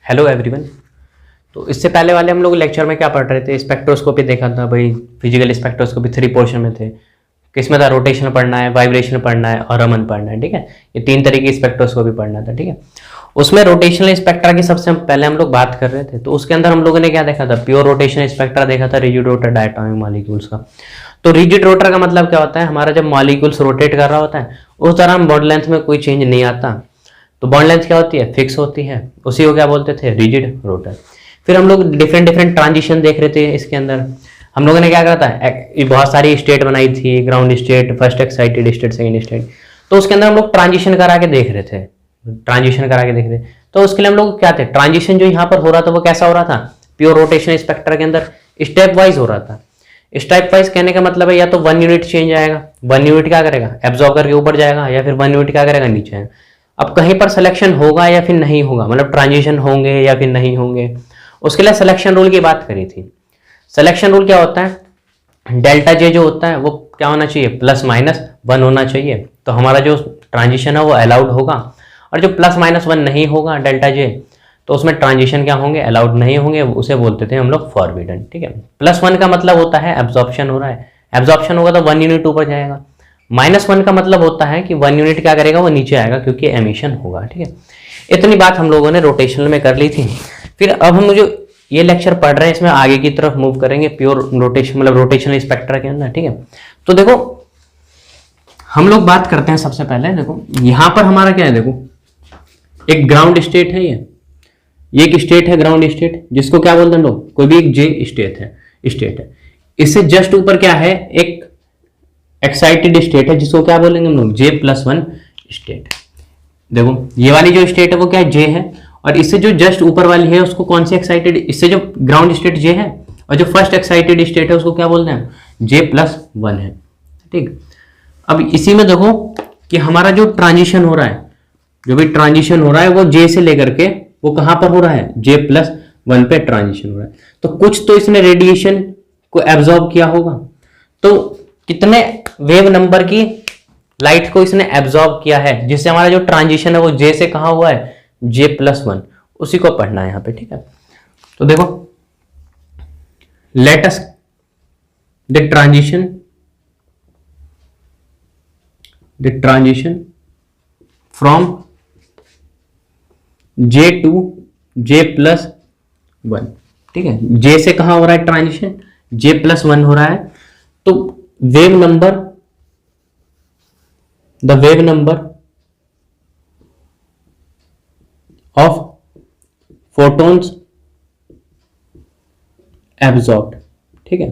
Hello everyone. तो इससे पहले वाले हम लोग लेक्चर में क्या पढ़ रहे थे, स्पेक्ट्रोस्कोपी देखा था भाई। फिजिकल स्पेक्ट्रोस्कोपी 3 पोर्शन में थे। किसमें था, रोटेशन पढ़ना है, वाइब्रेशन पढ़ना है और रमन पढ़ना है। ठीक है, ये 3 तरीके की स्पेक्ट्रोस्कोपी पढ़ना था। ठीक है, उसमें रोटेशनल स्पेक्ट्रा की सबसे पहले हम लोग बात कर रहे थे। तो उसके अंदर हम लोगों ने क्या देखा था, प्योर रोटेशन स्पेक्ट्रा देखा था, रिजिड रोटर डायटोमिक मॉलिक्यूल्स का। तो रिजिड रोटर का मतलब क्या होता है, हमारा जब मॉलिक्यूल्स रोटेट कर रहा होता है उस दौरान बॉन्ड लेंथ में कोई चेंज नहीं आता। तो बॉन्ड लेंथ क्या होती है, फिक्स होती है, उसी को क्या बोलते थे, रिजिड रोटर। फिर हम लोग डिफरेंट डिफरेंट ट्रांजिशन देख रहे थे। इसके अंदर हम लोगों ने क्या करा था, बहुत सारी स्टेट बनाई थी, ground state, first excited state, second state. तो उसके अंदर हम लोग ट्रांजिशन करा के देख रहे थे, ट्रांजिशन करा के देख रहे थे। तो उसके लिए हम लोग क्या थे, ट्रांजिशन जो यहाँ पर हो रहा था वो कैसा हो रहा था, प्योर रोटेशन स्पेक्ट्रा के अंदर स्टेप वाइज हो रहा था। स्टेप वाइज कहने का मतलब है या तो 1 यूनिट चेंज आएगा, 1 यूनिट क्या करेगा, एब्जॉर्ब करके ऊपर जाएगा, या फिर 1 यूनिट क्या करेगा, नीचे आएगा। अब कहीं पर सिलेक्शन होगा या फिर नहीं होगा, मतलब ट्रांजिशन होंगे या फिर नहीं होंगे, उसके लिए सिलेक्शन रूल की बात करी थी। सिलेक्शन रूल क्या होता है, डेल्टा जे जो होता है वो क्या होना चाहिए, ±1 होना चाहिए। तो हमारा जो ट्रांजिशन है वो अलाउड होगा, और जो ±1 नहीं होगा डेल्टा जे, तो उसमें ट्रांजिशन क्या होंगे, अलाउड नहीं होंगे, उसे बोलते थे हम लोग फॉरबिडन। ठीक है, +1 का मतलब होता है एब्जॉर्प्शन हो रहा है, एब्जॉर्प्शन होगा तो 1 यूनिट ऊपर जाएगा। -1 का मतलब होता है कि 1 यूनिट क्या करेगा, वो नीचे आएगा क्योंकि एमिशन होगा। ठीक है, इतनी बात हम लोगों ने रोटेशनल में कर ली थी। फिर अब हम जो ये लेक्चर पढ़ रहे हैं इसमें आगे की तरफ मूव करेंगे प्योर रोटेशन, मतलब रोटेशनल स्पेक्ट्रा के अंदर। ठीक है, तो देखो हम लोग बात करते हैं सबसे पहले। देखो यहां पर हमारा क्या है, देखो एक ग्राउंड स्टेट है, ये एक स्टेट है, ग्राउंड स्टेट, जिसको क्या बोलते हैं लोग, कोई भी एक जे स्टेट है। इससे जस्ट ऊपर क्या है, एक एक्साइटेड स्टेट है, जिसको क्या बोलेंगे हम लोग, J+1 स्टेट। देखो ये वाली जो स्टेट है वो क्या है, J है, और इससे जो जस्ट ऊपर वाली है उसको कौन सी एक्साइटेड, इससे जो ग्राउंड स्टेट J है और जो फर्स्ट एक्साइटेड स्टेट है उसको क्या बोलते हैं, J+1 है। ठीक, अब इसी में देखो कि हमारा जो ट्रांजिशन हो रहा है, जो भी ट्रांजिशन हो रहा है वो J से लेकर के वो कहां पर हो रहा है, J+1 पे ट्रांजिशन हो रहा है। तो कुछ तो इसने रेडिएशन को एब्जॉर्ब किया होगा। तो कितने वेव नंबर की लाइट को इसने एब्जॉर्ब किया है, जिससे हमारा जो ट्रांजिशन है वो J से कहां हुआ है, J+1, उसी को पढ़ना है यहां पे। ठीक है, तो देखो let us the transition from J to J+1। ठीक है, J से कहां हो रहा है ट्रांजिशन, J+1 हो रहा है। तो wave number, the wave number of photons absorbed. ठीक है,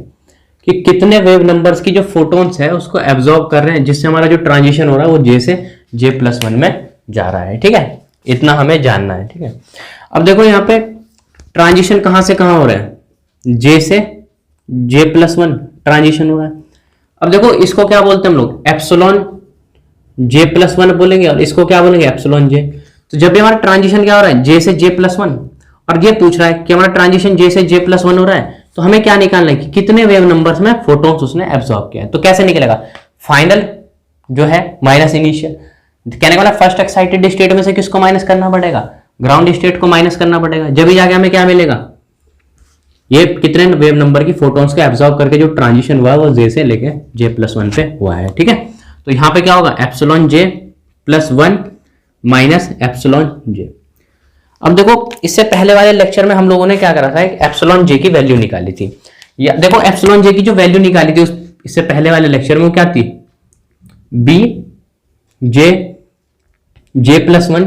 कि कितने वेव नंबर्स की जो फोटॉन्स है उसको एब्जॉर्ब कर रहे हैं, जिससे हमारा जो ट्रांजिशन हो रहा है वो J से J+1 में जा रहा है। ठीक है, इतना हमें जानना है। ठीक है, अब देखो यहाँ पे ट्रांजिशन कहां से कहां हो रहा है, J से J+1 ट्रांजिशन हो रहा है। अब देखो इसको क्या बोलते हैं हम लोग, एप्सिलॉन J+1 बोलेंगे, और इसको क्या बोलेंगे, एप्सिलॉन J। तो जब भी हमारा ट्रांजिशन क्या हो रहा है, J से J+1, और ये पूछ रहा है कि हमारा ट्रांजिशन J से J+1 हो रहा है, तो हमें क्या निकालना है कि कितने वेव नंबर्स में फोटॉन्स उसने एब्जॉर्ब किया है। तो कैसे निकलेगा, फाइनल जो है माइनस इनिशियल। कहने का मतलब फर्स्ट एक्साइटेड स्टेट में से किसको माइनस करना पड़ेगा, ग्राउंड स्टेट को माइनस करना पड़ेगा, जब भी जाके हमें क्या मिलेगा, ये कितने वेव नंबर की फोटॉन्स को एब्जॉर्ब करके जो ट्रांजिशन हुआ है वो J से लेके J+1 पे हुआ है। ठीक है, तो यहां पे क्या होगा, epsilon J+1 minus epsilon J। अब देखो इससे पहले वाले लेक्चर में हम लोगों ने क्या करा था, एक एप्सिलॉन J की वैल्यू निकाली थी। या देखो एप्सिलॉन J की जो वैल्यू निकाली थी इससे पहले वाले लेक्चर में वो क्या थी, J+1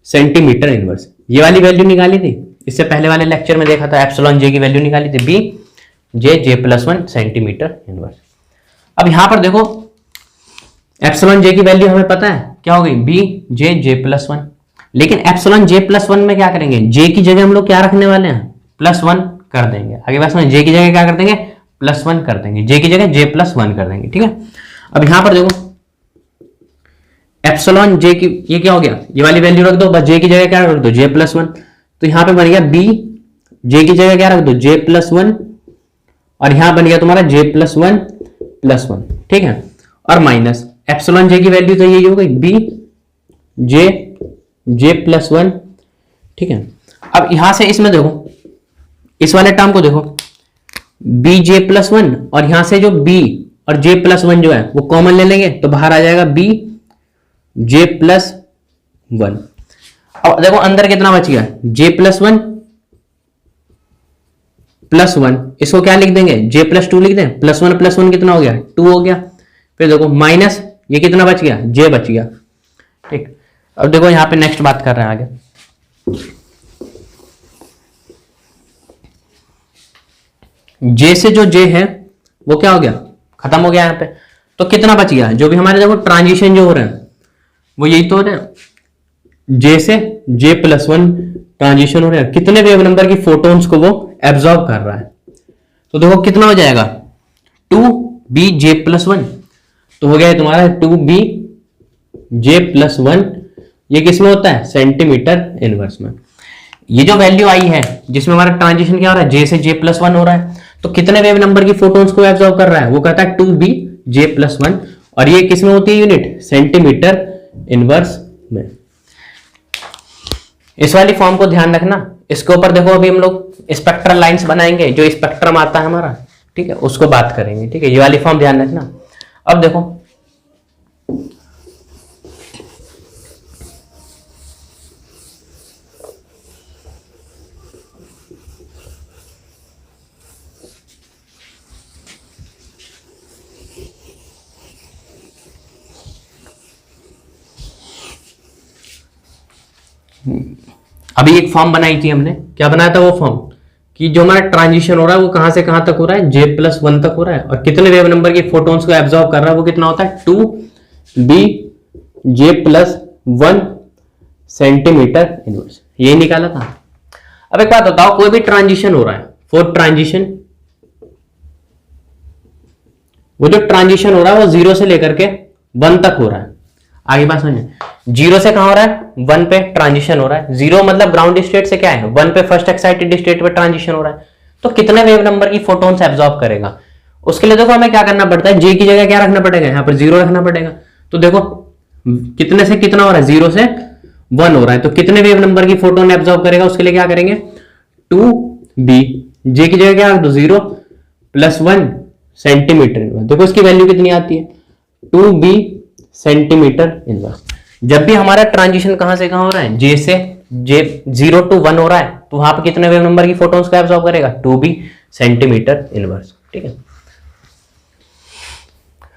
सेंटीमीटर इनवर्स, ये वाली वैल्यू निकाली थी। इससे पहले वाले लेक्चर में देखा था एप्सिलॉन J की वैल्यू निकाली थी, J+1 सेंटीमीटर इनवर्स। अब यहां पर देखो एप्सिलॉन J की वैल्यू हमें पता है क्या हो गई, J+1। लेकिन एप्सिलॉन J+1 में क्या करेंगे, J की जगह हम लोग क्या रखने वाले हैं, +1 कर देंगे। आगे बात समझ, J की जगह क्या कर देंगे, +1 कर देंगे, J की जगह J+1 कर देंगे। ठीक है, अब यहां पर देखो एप्सिलॉन J की ये क्या हो गया, ये वाली वैल्यू रख दो, बस J की जगह क्या रख दो, J+1। तो यहां पे बन गया B, J की जगह क्या रख दो, J+1, और यहां बन गया तुम्हारा J+1+1। ठीक है, और माइनस एप्सिलॉन J की वैल्यू तो यही हो गई, B J+1। ठीक है, अब यहां से इसमें देखो, इस वाले टर्म को देखो, बी जे प्लस वन, और यहां से जो बी और जे प्लस वन जो है वो कॉमन ले लेंगे तो बाहर आ जाएगा बी जे प्लस वन। अब देखो अंदर कितना बच गया, जे प्लस वन प्लस वन, इसको क्या लिख देंगे, जे प्लस टू लिख दें, प्लस वन कितना हो गया, टू हो गया। फिर देखो माइनस ये कितना बच गया, जे बच गया। ठीक, अब देखो यहां पे नेक्स्ट बात कर रहे हैं आगे। जे से जो जे है वो क्या हो गया, खत्म हो गया यहां पे। तो कितना बच गया, जो भी हमारे देखो ट्रांजिशन जो हो रहे हैं वो यही तो हो रहे हैं, जे से जे प्लस वन ट्रांजिशन हो रहे हैं, कितने वेव नंबर की फोटोन्स को वो एब्जॉर्ब कर रहा है। तो देखो कितना हो जाएगा, two B J plus one, तो हो गया तुम्हारा two B J plus one. ये किसमें होता है, सेंटीमीटर इनवर्स में। ये जो वैल्यू आई है जिसमें हमारा ट्रांजिशन क्या हो रहा है, जे से जे प्लस वन हो रहा है, तो कितने वेव नंबर की फोटोन्स को एब्जॉर्ब कर रहा है, वो कहता है two B J plus one, और ये किसमें होती है यूनिट, सेंटीमीटर इनवर्स में। इस वाली फॉर्म को ध्यान रखना। इसके ऊपर देखो अभी हम लोग स्पेक्ट्रल लाइंस बनाएंगे, जो स्पेक्ट्रम आता है हमारा, ठीक है, उसको बात करेंगे। ठीक है, ये वाली फॉर्म ध्यान रखना। अब देखो अभी एक फॉर्म बनाई थी हमने, क्या बनाया था वो फॉर्म, कि जो हमारा ट्रांजिशन हो रहा है वो कहां से कहां तक हो रहा है, जे प्लस वन तक हो रहा है, और कितने वेव नंबर की फोटोन्स को एब्जॉर्ब कर रहा है वो कितना होता है, two B J plus one centimetre inverse. यही निकाला था। अब एक बात बताओ, कोई भी ट्रांजिशन हो रहा है, फोर ट्रांजिशन, वो जो ट्रांजिशन हो रहा है वो जीरो से लेकर के वन तक हो रहा है। आगे बात समझे, जीरो से कहां हो रहा है, वन पे ट्रांजिशन हो रहा है। जीरो मतलब ग्राउंड स्टेट से क्या है, वन पे फर्स्ट एक्साइटेड स्टेट पे ट्रांजिशन हो रहा है। तो कितने वेव नंबर की फोटोन्स एब्जॉर्ब करेगा, उसके लिए देखो हमें क्या करना पड़ता है, जे की जगह क्या रखना पड़ेगा, यहाँ पर जीरो रखना पड़ेगा। तो देखो कितने से कितना हो रहा है, जीरो से वन हो रहा है, तो कितने वेव नंबर की फोटोन एब्जॉर्ब करेगा, उसके लिए क्या करेंगे, टू बी, जे की जगह क्या रख दो, zero plus one centimetre inverse. देखो इसकी वैल्यू कितनी आती है, टू बी सेंटीमीटर इनवर्स। जब भी हमारा ट्रांजिशन कहां से कहां हो रहा है, जे से जे जीरो टू वन हो रहा है, तो वहां पर कितने वेव नंबर की फोटोन्स को एब्जॉर्ब करेगा, टू बी सेंटीमीटर इनवर्स। ठीक है,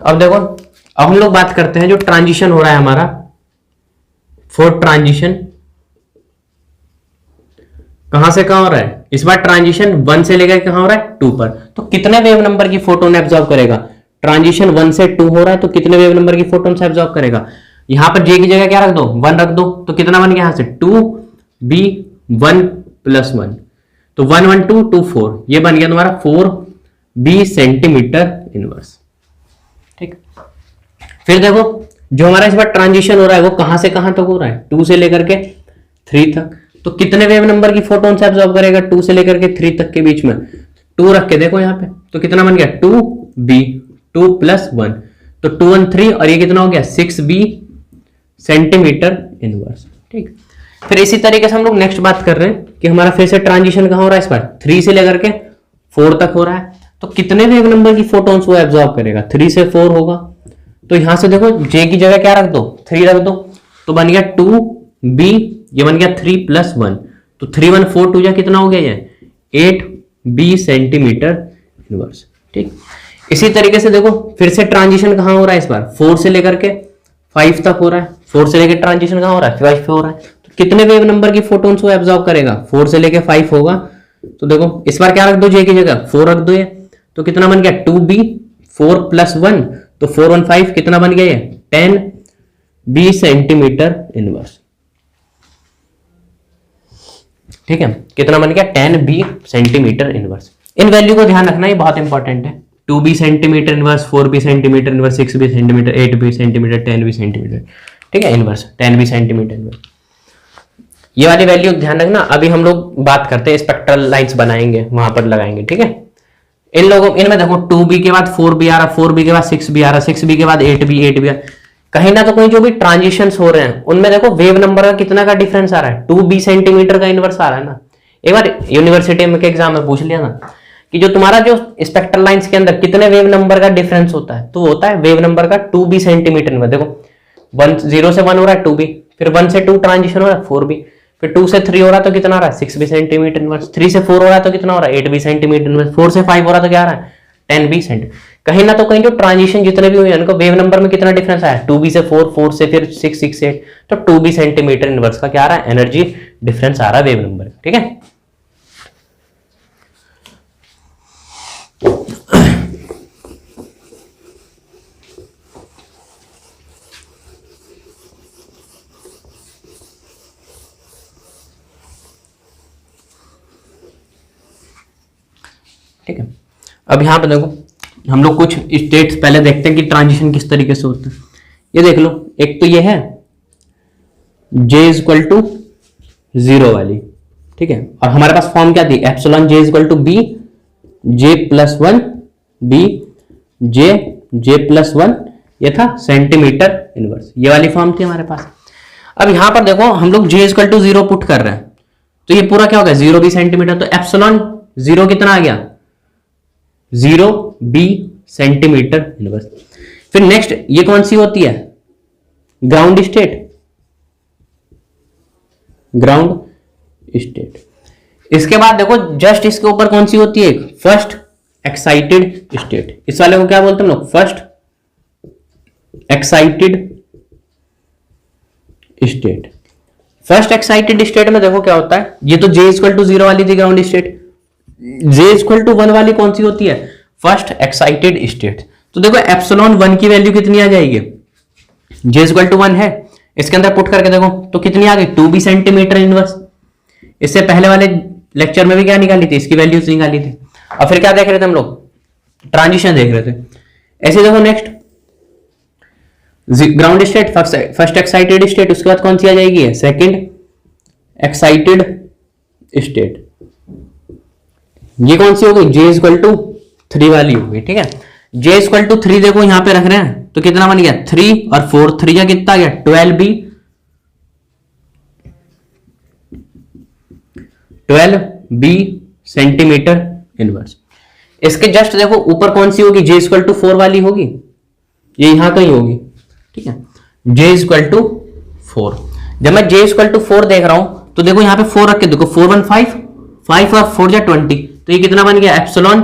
अब देखो, अब हम लोग बात करते हैं जो ट्रांजिशन हो रहा है हमारा, फोर ट्रांजिशन कहां से कहां हो रहा है, इस बार ट्रांजिशन वन से लेकर कहां हो रहा है, टू पर। तो कितने वेव नंबर की फोटोन एब्जॉर्ब करेगा, ट्रांजिशन वन से टू हो रहा है, तो कितने वेव नंबर की फोटोन से एब्जॉर्ब करेगा। यहां पर जे की जगह क्या रख दो, वन रख दो, तो कितना बन गया यहां से, two B one plus one, तो one one two two four, ये बन गया तुम्हारा फोर बी सेंटीमीटर इनवर्स। ठीक, फिर देखो जो हमारा इस बार ट्रांजिशन हो रहा है वो कहां से कहां तक हो रहा है, टू से लेकर के थ्री तक। तो कितने वेव नंबर की फोटोन से एब्जॉर्ब करेगा, टू से लेकर के थ्री तक के बीच में, टू रख के देखो यहाँ पे, तो कितना बन गया, two B two plus one, तो टू वन थ्री, और ये कितना हो गया, सिक्स बी सेंटीमीटर इनवर्स। ठीक, फिर इसी तरीके से हम लोग नेक्स्ट बात कर रहे हैं कि हमारा फिर से ट्रांजिशन कहां हो रहा है, इस बार थ्री से लेकर के फोर तक हो रहा है, तो कितने वेव नंबर की फोटोन्स वो एब्जॉर्ब करेगा, थ्री से फोर होगा। तो यहां से देखो जे की जगह क्या रख दो, थ्री रख दो, तो बन गया टू बी, ये बन गया थ्री प्लस वन, तो थ्री वन फोर टू जा कितना हो गया, ये एट बी सेंटीमीटर इनवर्स। ठीक, इसी तरीके से देखो फिर से ट्रांजिशन कहां हो रहा है, इस बार फोर से लेकर के फाइव तक हो रहा है, फोर से लेकर ट्रांजिशन कहां हो रहा है, फाइव पे हो रहा है। तो कितने वेव नंबर की फोटोन्स को एब्जॉर्ब करेगा, फोर से लेकर फाइव होगा, तो देखो इस बार क्या रख दो, जे की जगह फोर रख दो, ये तो कितना बन गया, two B four plus one, तो फोर वन फाइव, कितना बन गया ये, टेन बी सेंटीमीटर इनवर्स। ठीक है, कितना बन गया, टेन बी सेंटीमीटर इनवर्स। इन वैल्यू को ध्यान रखना, ये बहुत इंपॉर्टेंट है, two B centimetre inverse, four B centimetre inverse, six B centimetre, eight B centimetre, ten B centimetre. ठीक है, inverse ten B centimetre inverse, ये वाली वैल्यू ध्यान रखना। अभी हम लोग बात करते हैं स्पेक्ट्रल लाइंस बनाएंगे, वहां पर लगाएंगे। ठीक है, इन लोगों, इनमें देखो टू बी के बाद फोर बी आ रहा, फोर बी के बाद सिक्स बी आ रहा, सिक्स बी के बाद एट बी आ रहा, कहीं ना तो कहीं जो भी ट्रांजिशंस हो रहे हैं उनमें देखो वेव नंबर का कितना का डिफरेंस आ रहा है, टू बी सेंटीमीटर का इनवर्स आ रहा है ना। एक बार यूनिवर्सिटी में के एग्जाम में पूछ लिया ना कि जो तुम्हारा जो स्पेक्ट्रल लाइंस के अंदर कितने वेव नंबर का डिफरेंस होता है, तो होता है वेव नंबर का 2b सेंटीमीटर में। देखो 0 से 1 हो रहा है 2b, फिर 1 से 2 ट्रांजिशन हो रहा है 4b, फिर 2 से 3 हो रहा है तो कितना आ रहा है 6b सेंटीमीटर इनवर्स, 3 से 4 हो रहा है तो कितना हो रहा है 8b सेंटीमीटर इनवर्स, 4 से 5 हो रहा है तो क्या आ रहा है 10b सेंटीमीटर। कहीं ना तो कहीं जो ट्रांजिशन जितने भी हुए उनको वेव नंबर में कितना डिफरेंस आया 2b से 4, 4 से फिर 6, 6 से 8, तो 2b सेंटीमीटर इनवर्स का क्या आ रहा है एनर्जी डिफरेंस आ रहा है वेव नंबर। ठीक है, ठीक है। अब यहां पे देखो हम लोग कुछ स्टेट्स पहले देखते हैं कि ट्रांजिशन किस तरीके से होता है। ये देख लो, एक तो ये है J इक्वल टू 0 वाली, ठीक है, और हमारे पास फॉर्म क्या थी epsilon J equal to B J plus 1 B J plus 1, ये था सेंटीमीटर इनवर्स, ये वाली फॉर्म थी हमारे पास। अब यहां पर देखो हम लोग J इक्वल टू 0 पुट कर रहे हैं तो ये पूरा क्या हो गया 0 B सेंटीमीटर, तो एप्सिलॉन 0 कितना आ गया 0b सेंटीमीटर इनवर्स। फिर नेक्स्ट ये कौन सी होती है ग्राउंड स्टेट, ग्राउंड स्टेट। इसके बाद देखो जस्ट इसके ऊपर कौन सी होती है फर्स्ट एक्साइटेड स्टेट, इस वाले को क्या बोलते हैं हम लोग first excited state. First excited state में देखो क्या होता है, ये तो J इक्वल टू 0 वाली थी ground state, J equal to 1 वाली कौन सी होती है फर्स्ट एक्साइटेड स्टेट। तो देखो एप्सिलॉन 1 की वैल्यू कितनी आ जाएगी, J इक्वल टू 1 है, इसके अंदर पुट करके देखो तो कितनी आ गई 2b सेंटीमीटर इनवर्स। इससे पहले वाले लेक्चर में भी क्या निकाली थी इसकी वैल्यूज निकाली थी। अब फिर क्या देख रहे थे हम लोग ट्रांजिशन देख रहे थे। ऐसे देखो next ground state first excited state, उसके बाद कौन सी आ जाएगी सेकंड एक्साइटेड स्टेट। ये कौन सी हो गई J इक्वल टू 3 वाली हो गई, ठीक है। J इक्वल टू 3 देखो यहां पे रख रहे हैं तो कितना बन गया 3 और 4, 3 का कितना आ गया 12b सेंटीमीटर इनवर्स। इसके जस्ट देखो ऊपर कौन सी होगी J इक्वल टू 4 वाली होगी, ये यहां कहीं होगी, ठीक है। J इक्वल टू 4, जब मैं J इक्वल टू 4 देख रहा हूं तो देखो यहां पे 4 रख के देखो 4 1 5, 5 और 4 जा 20, तो ये कितना बन गया एप्सिलॉन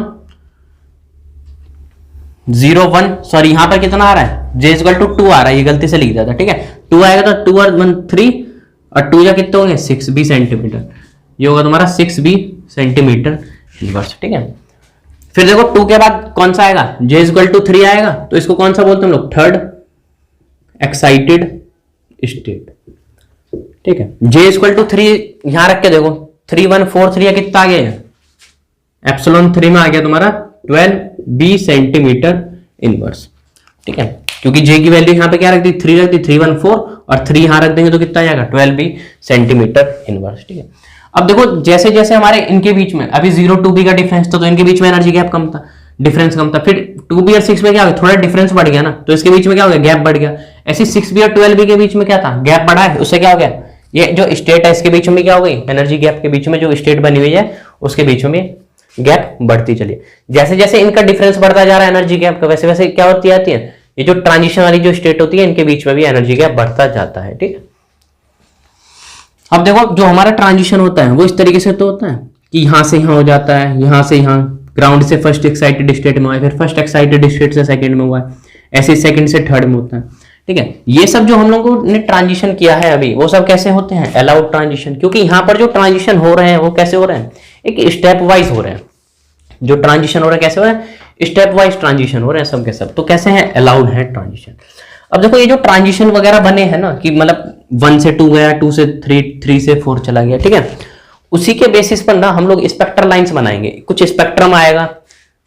0 1, सॉरी यहां पर कितना आ रहा है J इक्वल टू 2 आ रहा है, ये गलती से लिख दिया था, ठीक है। 2 आएगा तो 2 और 1 3 और 2 जा कितने होंगे 6b सेंटीमीटर, ये होगा तुम्हारा 6b सेंटीमीटर इनवर्स, ठीक है। फिर देखो 2 के बाद कौन सा आएगा J इक्वल टू 3 आएगा, तो इसको कौन सा बोलते हैं हम लोग थर्ड एक्साइटेड स्टेट, ठीक है। J इक्वल टू 3 यहां रख के देखो 3 1 4 3 कितना आ गया एप्सिलॉन 3 में आ गया तुम्हारा 12b सेंटीमीटर इनवर्स, ठीक है। क्योंकि J की वैल्यू यहां पे क्या रख दी 3 रख दी 3 1 4 और 3 यहां रख देंगे तो कितना आ जाएगा 12b सेंटीमीटर इनवर्स, ठीक है। अब देखो जैसे जैसे हमारे इनके बीच में अभी 0 2b का डिफरेंस था तो इनके बीच में एनर्जी गैप कम था, डिफरेंस कम था, फिर 2b और 6 में क्या हो गया थोड़ा डिफरेंस बढ़ गया ना, तो इसके बीच में क्या हो गया गैप बढ़ गया। ऐसे 6b और 12b के बीच में क्या था गैप बढ़ा है, उससे क्या हो गया ये जो स्टेट है इसके बीच में क्या हो गई एनर्जी गैप के बीच में जो स्टेट बनी हुई है उसके बीच में गैप बढ़ती चलिए। जैसे जैसे इनका डिफरेंस बढ़ता जा रहा है एनर्जी गैप का, वैसे वैसे क्या होती आती है ये जो ट्रांजिशन वाली जो स्टेट होती है इनके बीच में भी एनर्जी गैप बढ़ता जाता है, ठीक है। अब देखो जो हमारा ट्रांजिशन होता है वो इस तरीके से तो होता है कि यहां से यहां हो जाता है, यहां से यहां, ग्राउंड से फर्स्ट एक्साइटेड स्टेट में हुआ है, फिर फर्स्ट एक्साइटेड स्टेट से सेकंड में हुआ है, ऐसे सेकंड से थर्ड में होता है, ठीक है। ये सब जो हम लोगों ने ट्रांजिशन किया है अभी वो सब कैसे होते हैं अलाउड ट्रांजिशन, क्योंकि यहां पर जो ट्रांजिशन हो रहे हैं वो कैसे हो रहे हैं एक स्टेप वाइज हो रहे हैं। जो ट्रांजिशन हो रहा है कैसे हो रहा है स्टेप वाइज ट्रांजिशन हो रहे हैं सब के सब, तो कैसे हैं अलाउड है ट्रांजिशन। अब देखो ये जो ट्रांजिशन वगैरह बने हैं ना कि मतलब 1 से 2 गया, 2 से 3, 3 से 4 चला गया, ठीक है। उसी के बेसिस पर ना हम लोग स्पेक्ट्रल लाइंस बनाएंगे, कुछ स्पेक्ट्रम आएगा,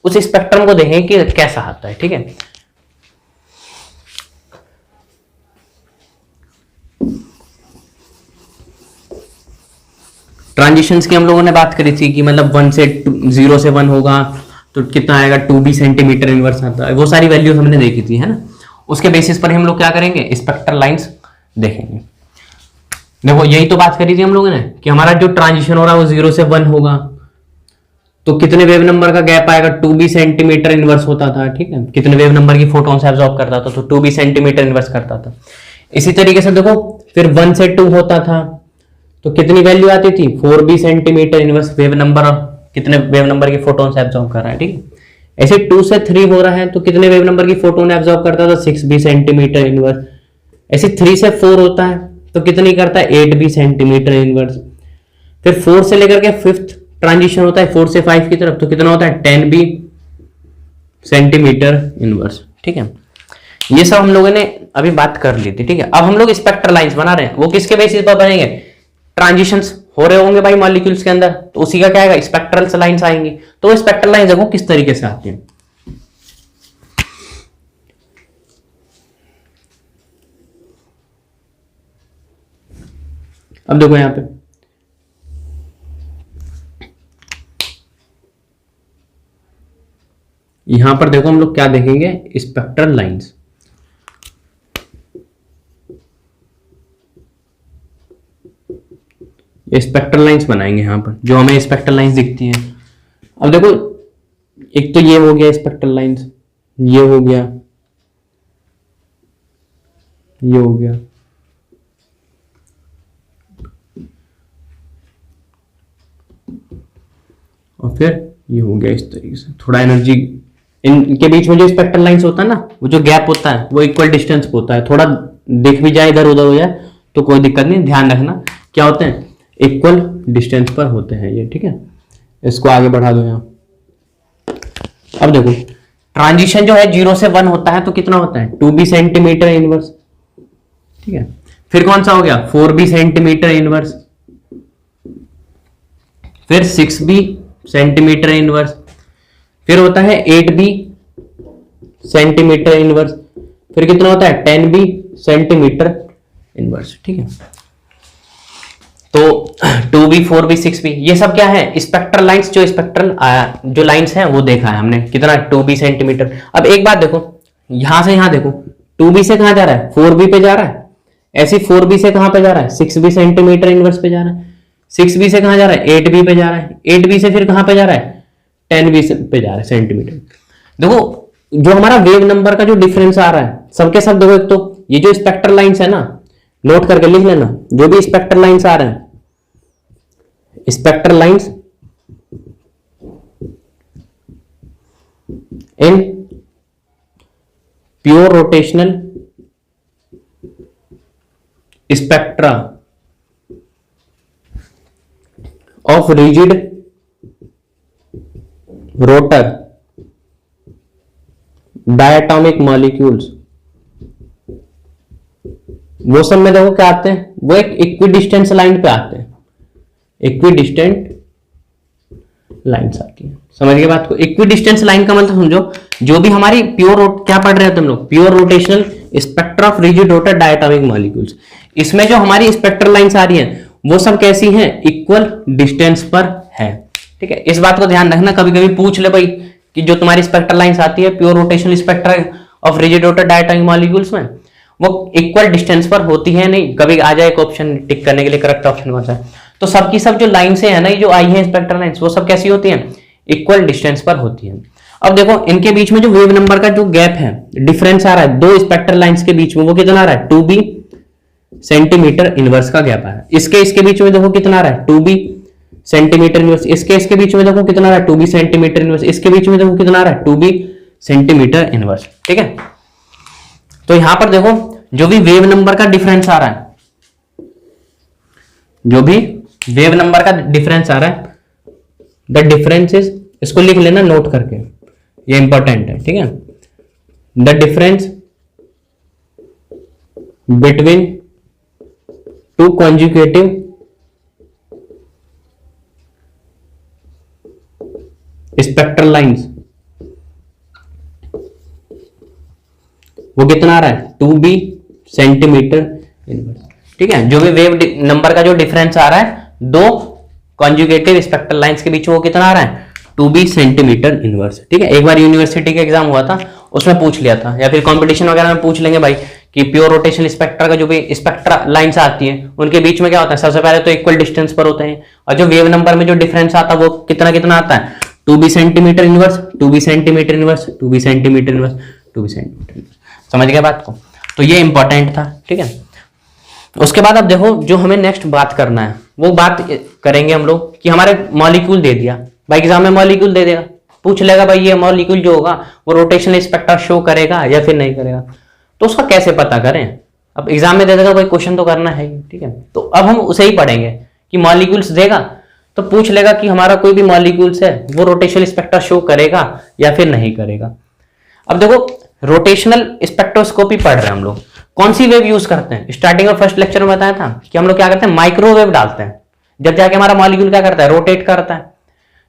उस स्पेक्ट्रम को देखेंगे कि कैसा आता है, ठीक है। ट्रांजिशंस की हम लोगों ने बात करी थी कि मतलब 1 से 0 से 1 होगा तो कितना आएगा 2b सेंटीमीटर इनवर्स आता है, वो सारी वैल्यूज हमने देखी थी, है ना। उसके बेसिस पर हम लोग क्या करेंगे स्पेक्ट्रल लाइंस देखेंगे। देखो यही तो बात करी थी हम लोगों ने कि हमारा जो ट्रांजिशन हो रहा है वो 0 से 1 होगा, तो कितने वेव नंबर का गैप आएगा, 2b सेंटीमीटर इनवर्स होता था, ठीक है, कितने वेव नंबर की फोटोन्स एब्जॉर्ब करता था, तो 2b सेंटीमीटर इनवर्स करता था। इसी तरीके से देखो फिर 1 से 2 होता था तो कितनी वैल्यू आती थी, 4b centimetre inverse wave number, कितने वेव नंबर की फोटोन्स एब्जॉर्ब कर रहा है, ठीक है। ऐसे 2 से 3 हो रहा है तो कितने वेव नंबर की फोटोन एब्जॉर्ब करता था, 6b सेंटीमीटर इनवर्स। ऐसे 3 से 4 होता है तो कितनी करता है, 8b सेंटीमीटर इनवर्स। फिर 4 से लेकर के 5th ट्रांजिशन होता है 4 से 5 की तरफ, तो कितना होता है, 10b सेंटीमीटर इनवर्स, ठीक है। ये सब हम लोगों ने अभी बात कर ली थी, ठीक है। अब हम लोग स्पेक्ट्रल लाइंस बना रहे हैं, वो किसके बेसिस पर बनेंगे, ट्रांजिशंस हो रहे होंगे भाई मॉलिक्यूल्स के अंदर, तो उसी का क्या आएगा, स्पेक्ट्रल लाइंस आएंगी। तो वो स्पेक्ट्रल लाइंस देखो किस तरीके से आती हैं। अब देखो यहां पे यहां पर देखो हम लोग क्या देखेंगे, स्पेक्ट्रल लाइंस। स्पेक्ट्रल लाइंस बनाएंगे यहां पर, जो हमें स्पेक्ट्रल लाइंस दिखती हैं। अब देखो एक तो ये हो गया स्पेक्ट्रल लाइंस, ये हो गया, ये हो गया, और फिर ये हो गया इस तरीके से। थोड़ा एनर्जी इनके बीच में जो स्पेक्ट्रल लाइंस होता है ना, वो जो गैप होता है वो इक्वल डिस्टेंस पे होता है। थोड़ा दिख भी जाए इधर उधर हो जाए तो कोई दिक्कत नहीं, ध्यान रखना क्या होते हैं, इक्वल डिस्टेंस पर होते हैं ये, ठीक है। इसको आगे बढ़ा दो यहां। अब देखो ट्रांजिशन जो है 0 से 1 होता है तो कितना होता है, 2b सेंटीमीटर इनवर्स, ठीक है। फिर कौन सा हो गया, 4b सेंटीमीटर इनवर्स, फिर 6b सेंटीमीटर इनवर्स, फिर होता है 8b सेंटीमीटर इनवर्स, फिर कितना होता है 10b सेंटीमीटर इनवर्स, ठीक है। तो 2b 4b 6b ये सब क्या है, स्पेक्ट्रल लाइंस। जो स्पेक्ट्रल जो लाइंस हैं वो देखा है हमने, कितना 2b सेंटीमीटर। अब एक बात देखो, यहां से यहां देखो, 2b से कहां जा रहा है, 4b पे जा रहा है। ऐसे 4b से कहां पे जा रहा है, 6b सेंटीमीटर इनवर्स पे जा रहा है। 6b से कहां जा रहा है, 8b पे जा रहा है। 8b से फिर कहां पे जा रहा है, 10b पे जा रहा है सेंटीमीटर। देखो जो हमारा वेव नंबर का जो डिफरेंस आ रहा है सबके सब, देखो एक तो ये जो स्पेक्ट्रल लाइंस है ना, नोट करके लिख लेना, जो भी स्पेक्ट्रल लाइंस आ रहे हैं, spectral lines in pure rotational spectra of rigid rotor diatomic molecules, वो सब में देखो क्या आते हैं, वो एक इक्विडिस्टेंस लाइन पे आते हैं, इक्विडिस्टेंट लाइन्स आती है। समझ गए बात को, इक्विडिस्टेंस लाइन का मतलब समझो, जो भी हमारी प्योर क्या पढ़ रहे हो तुम लोग, pure rotational spectra of rigid rotor diatomic molecules, इसमें जो हमारी स्पेक्ट्रल लाइंस आ रही हैं वो सब कैसी हैं, इक्वल डिस्टेंस पर है, ठीक है। इस बात को ध्यान रखना, कभी कभी पूछ ले भाई कि जो तुम्हारी स्पेक्ट्रल लाइंस आती है pure rotational spectra of rigid rotor diatomic molecules में, वो इक्वल डिस्टेंस पर होती है नहीं, कभी आ जाए एक ऑप्शन टिक करने के लिए, करेक्ट ऑप्शन कौन सा है। तो सबकी सब जो लाइन से है ना, ये जो आई है स्पेक्ट्रल लाइंस, वो सब कैसी होती हैं, इक्वल डिस्टेंस पर होती है। अब देखो इनके बीच में जो वेव नंबर का जो गैप है, डिफरेंस आ रहा है दो स्पेक्ट्रल लाइंस के बीच में, वो कितना आ रहा है, 2b सेंटीमीटर इनवर्स का गैप आ रहा है। इसके बीच में देखो कितना आ रहा है, 2b सेंटीमीटर इनवर्स। इसके बीच में देखो कितना आ रहा है, 2b सेंटीमीटर इनवर्स। इसके बीच में देखो कितना आ रहा है, 2b सेंटीमीटर इनवर्स, ठीक है। तो यहां पर देखो जो भी वेव नंबर का डिफरेंस आ रहा है, जो भी वेव नंबर का डिफरेंस आ रहा है, द डिफरेंस इज, इसको लिख लेना नोट करके, ये इंपॉर्टेंट है, ठीक है। The difference between two conjugative spectral lines, वो कितना आ रहा है, 2b सेंटीमीटर इनवर्स, ठीक है। जो भी वेव नंबर का जो डिफरेंस आ रहा है दो कॉन्जुगेटिव स्पेक्ट्रल लाइंस के बीच, वो कितना आ रहा है, 2b सेंटीमीटर इनवर्स, ठीक है। एक बार यूनिवर्सिटी का एग्जाम हुआ था, उसमें पूछ लिया था, या फिर कंपटीशन वगैरह में पूछ लेंगे भाई कि प्योर रोटेशनल स्पेक्ट्रा का जो भी स्पेक्ट्रा लाइंस आती हैं उनके बीच में क्या होता है, सबसे पहले तो इक्वल डिस्टेंस पर होते हैं, और जो वेव नंबर में जो डिफरेंस आता है वो कितना कितना आता है, 2b centimetre inverse, 2b centimetre inverse, 2b centimetre inverse, 2b centimetre inverse. समझ गए बात को? तो ये इंपॉर्टेंट था, ठीक है। उसके बाद अब देखो जो हमें नेक्स्ट बात करना है वो बात करेंगे हम लोग कि हमारे मॉलिक्यूल दे दिया भाई, एग्जाम में मॉलिक्यूल दे देगा, पूछ लेगा भाई ये मॉलिक्यूल जो होगा वो रोटेशनल स्पेक्ट्रा शो करेगा या फिर नहीं करेगा, तो उसका कैसे पता करें। अब एग्जाम में दे देगा भाई, क्वेश्चन तो करना है, ठीक है। तो अब हम उसे ही पढ़ेंगे कि मॉलिक्यूल्स देगा तो पूछ लेगा कि हमारा कोई भी मॉलिक्यूल्स है वो रोटेशनल स्पेक्ट्रा शो करेगा या फिर नहीं करेगा। अब देखो रोटेशनल स्पेक्ट्रोस्कोपी पढ़ रहे हैं हम लोग, कौन सी वेव यूज करते हैं, स्टार्टिंग में फर्स्ट लेक्चर में बताया था कि हम लोग क्या करते हैं, माइक्रोवेव डालते हैं, जब जाके हमारा मॉलिक्यूल क्या करता है, रोटेट करता है।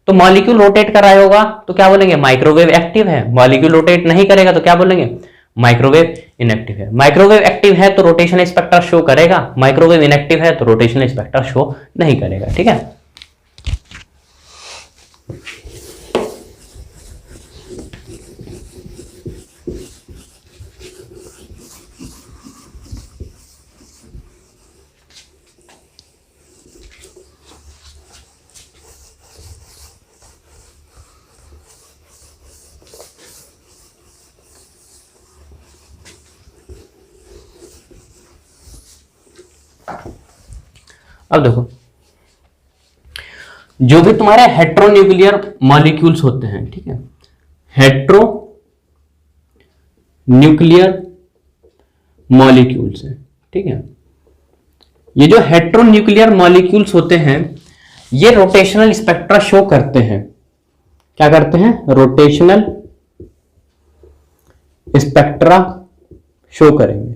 तो मॉलिक्यूल रोटेट कर रहा होगा तो क्या बोलेंगे, माइक्रोवेव एक्टिव है। मॉलिक्यूल रोटेट नहीं करेगा तो क्या बोलेंगे, माइक्रोवेव इनएक्टिव है। माइक्रोवेव एक्टिव है तो रोटेशनल स्पेक्ट्रा शो करेगा, माइक्रोवेव इनएक्टिव है तो रोटेशनल स्पेक्ट्रा शो नहीं करेगा, ठीक है। अब देखो जो भी तुम्हारे हेट्रोन्यूक्लियर मॉलिक्यूल्स होते हैं, ठीक है, हेट्रो न्यूक्लियर मॉलिक्यूल्स है, ठीक है। ये जो हेट्रोन्यूक्लियर मॉलिक्यूल्स होते हैं ये रोटेशनल स्पेक्ट्रा शो करते हैं। क्या करते हैं, रोटेशनल स्पेक्ट्रा शो करेंगे।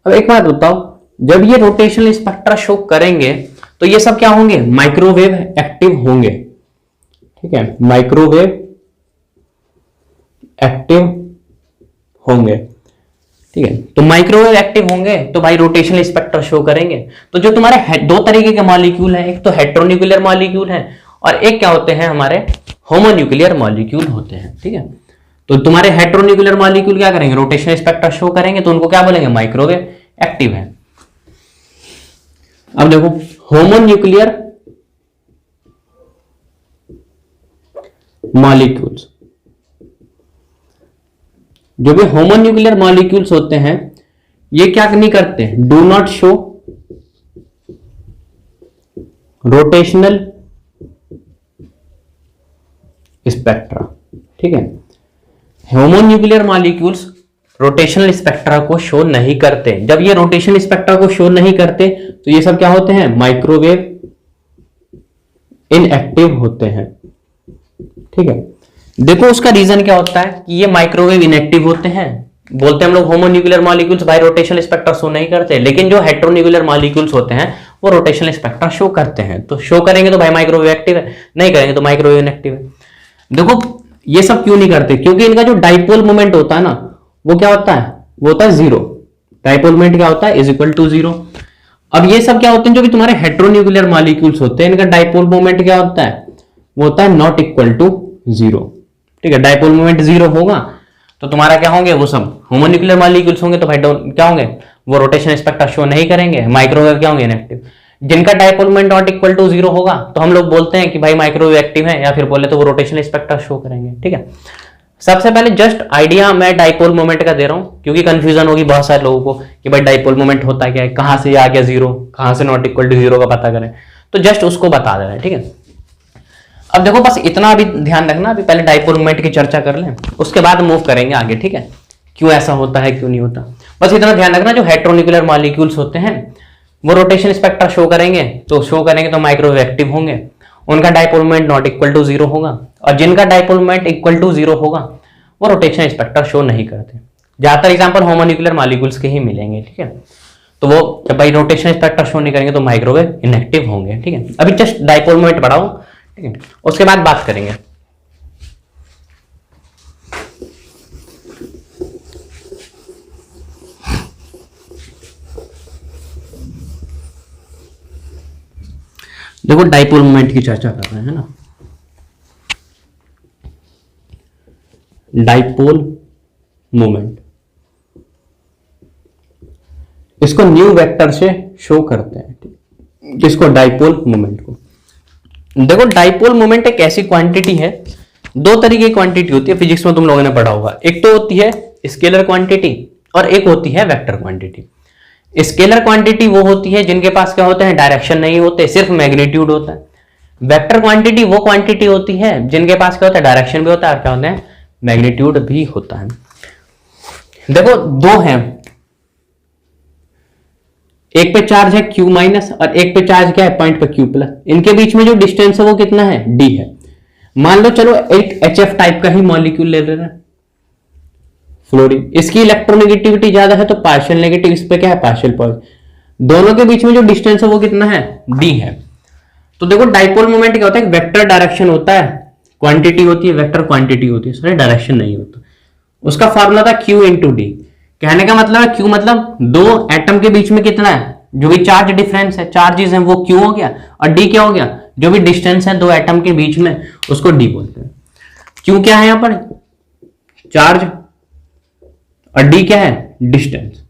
अब एक बात बताओ, जब ये रोटेशनल स्पेक्ट्रा शो करेंगे तो ये सब क्या होंगे, माइक्रोवेव एक्टिव होंगे, ठीक है, माइक्रोवेव एक्टिव होंगे, ठीक है। तो माइक्रोवेव एक्टिव होंगे तो भाई रोटेशनल स्पेक्ट्रा शो करेंगे। तो जो तुम्हारे दो तरीके के मॉलिक्यूल हैं, एक तो हेट्रोन्यूक्लियर मॉलिक्यूल है और एक क्या होते हैं, हमारे होमोन्यूक्लियर मॉलिक्यूल होते हैं, ठीक है। तो तुम्हारे हेट्रोन्यूक्लियर मॉलिक्यूल क्या करेंगे, रोटेशनल स्पेक्ट्रा शो करेंगे, तो उनको क्या बोलेंगे, माइक्रोवेव एक्टिव है। अब देखो होमोन्यूक्लियर मॉलिक्यूल्स, जो भी होमोन्यूक्लियर मॉलिक्यूल्स होते हैं ये क्या नहीं करते, do not show rotational spectra, ठीक है। होमोन्यूक्लियर मॉलिक्यूल्स रोटेशनल स्पेक्ट्रा को शो नहीं करते। जब ये रोटेशनल स्पेक्ट्रा को शो नहीं करते तो ये सब क्या होते हैं, माइक्रोवेव इनएक्टिव होते हैं, ठीक है। देखो उसका रीजन क्या होता है कि ये माइक्रोवेव इनएक्टिव होते हैं, बोलते हैं हम लोग होमोन्यूक्लियर मॉलिक्यूल्स भाई रोटेशनल स्पेक्ट्रा शो नहीं करते, लेकिन जो हेट्रोन्यूक्लियर मॉलिक्यूल्स होते हैं वो रोटेशनल स्पेक्ट्रा शो करते हैं। तो शो करेंगे तो भाई माइक्रोवेव एक्टिव है, नहीं करेंगे तो माइक्रोवेव इनएक्टिव है। देखो ये सब क्यों नहीं करते, क्योंकि इनका जो डाइपोल मोमेंट होता है ना वो क्या होता है, वो होता है जीरो। डाइपोल मोमेंट क्या होता है, इज इक्वल टू जीरो। अब ये सब क्या होते हैं, जो भी तुम्हारे हेट्रोन्यूक्लियर मॉलिक्यूल्स होते हैं इनका डाइपोल मोमेंट क्या होता है, वो होता है नॉट इक्वल टू जीरो, ठीक है। डाइपोल मोमेंट जीरो होगा तो तुम्हारा क्या होंगे, वो सब होमोन्यूक्लियर मॉलिक्यूल्स होंगे तो भाई क्या होंगे, वो रोटेशन स्पेक्ट्रा शो नहीं करेंगे, माइक्रोवेव क्या होंगे, इनएक्टिव। जिनका dipole moment not equal to zero होगा तो हम लोग बोलते हैं कि भाई माइक्रोवेव एक्टिव है, या फिर बोले तो वो रोटेशनल स्पेक्ट्रा शो करेंगे, ठीक है। सबसे पहले जस्ट आइडिया मैं डाइपोल मोमेंट का दे रहा हूं क्योंकि कंफ्यूजन होगी बहुत सारे लोगों को कि भाई डाइपोल मोमेंट होता क्या है, कहां से आ गया जीरो, कहां से नॉट इक्वल टू जीरो का पता करें, तो जस्ट उसको बता दे रहे हैं, ठीक है। अब देखो बस इतना भी ध्यान रखना, अभी पहले डाइपोल मोमेंट की चर्चा कर लें, उसके बाद मूव करेंगे आगे, ठीक है। क्यों ऐसा होता है, क्यों नहीं होता, बस इतना ध्यान रखना। जो हेट्रोन्यूक्लियर मॉलिक्यूल्स होते हैं वो रोटेशन स्पेक्ट्रा शो करेंगे तो माइक्रोवेव एक्टिव होंगे, उनका dipole moment not equal to zero होगा, और जिनका dipole moment equal to zero होगा वो रोटेशन स्पेक्ट्रा शो नहीं करते। ज्यादातर एग्जांपल होमोन्यूक्लियर मॉलिक्यूल्स के ही मिलेंगे, ठीक है। तो वो जब भाई रोटेशन स्पेक्ट्रा शो नहीं करेंगे तो माइक्रोवेव इनएक्टिव होंगे, ठीक है। अभी जस्ट डाइपोल मोमेंट बढ़ाओ, ठीक है, उसके बाद बात करेंगे। देखो डाइपोल मोमेंट की चर्चा कर रहे हैं ना, डाइपोल मोमेंट इसको न्यू वेक्टर से शो करते हैं, किसको, डाइपोल मोमेंट को। देखो डाइपोल मोमेंट एक ऐसी क्वांटिटी है, दो तरीके की क्वांटिटी होती है, फिजिक्स में तुम लोगों ने पढ़ा होगा। एक तो होती है स्केलर क्वांटिटी और एक होती है वेक्टर क्वांटिटी। स्केलर क्वांटिटी वो होती है जिनके पास क्या होते हैं, डायरेक्शन नहीं होते, सिर्फ मैग्नीट्यूड होता है। वेक्टर क्वांटिटी वो क्वांटिटी होती है जिनके पास क्या होता है, डायरेक्शन भी होता है और क्या होता है, मैग्नीट्यूड भी होता है। देखो दो हैं, एक पे चार्ज है Q माइनस और एक पे चार्ज क्या है, पॉइंट पे Q प्लस। इनके बीच में जो डिस्टेंस है वो कितना है, D है। मान लो चलो एक HF टाइप का ही मॉलिक्यूल ले रहे हैं, फ्लोरीन, इसकी इलेक्ट्रोनेगेटिविटी ज्यादा है तो पार्शियल नेगेटिव, इस पे क्या है, पार्शियल पॉजिटिव। दोनों के बीच में जो डिस्टेंस है वो कितना है, D है। तो देखो डाइपोल मोमेंट क्या होता है, वेक्टर डायरेक्शन होता है, क्वांटिटी होती है, वेक्टर क्वांटिटी होती है, सॉरी डायरेक्शन नहीं होता। उसका फार्मूला था Q इंटू डी। कहने का मतलब है Q मतलब दो एटम के बीच में कितना है, जो भी चार्ज डिफरेंस है, चार्जेस हैं, वो Q हो गया, और D क्या हो गया, जो भी डिस्टेंस है दो एटम के बीच में उसको D बोलते हैं। Q क्या है यहां पर, चार्ज, और D क्या है, डिस्टेंस।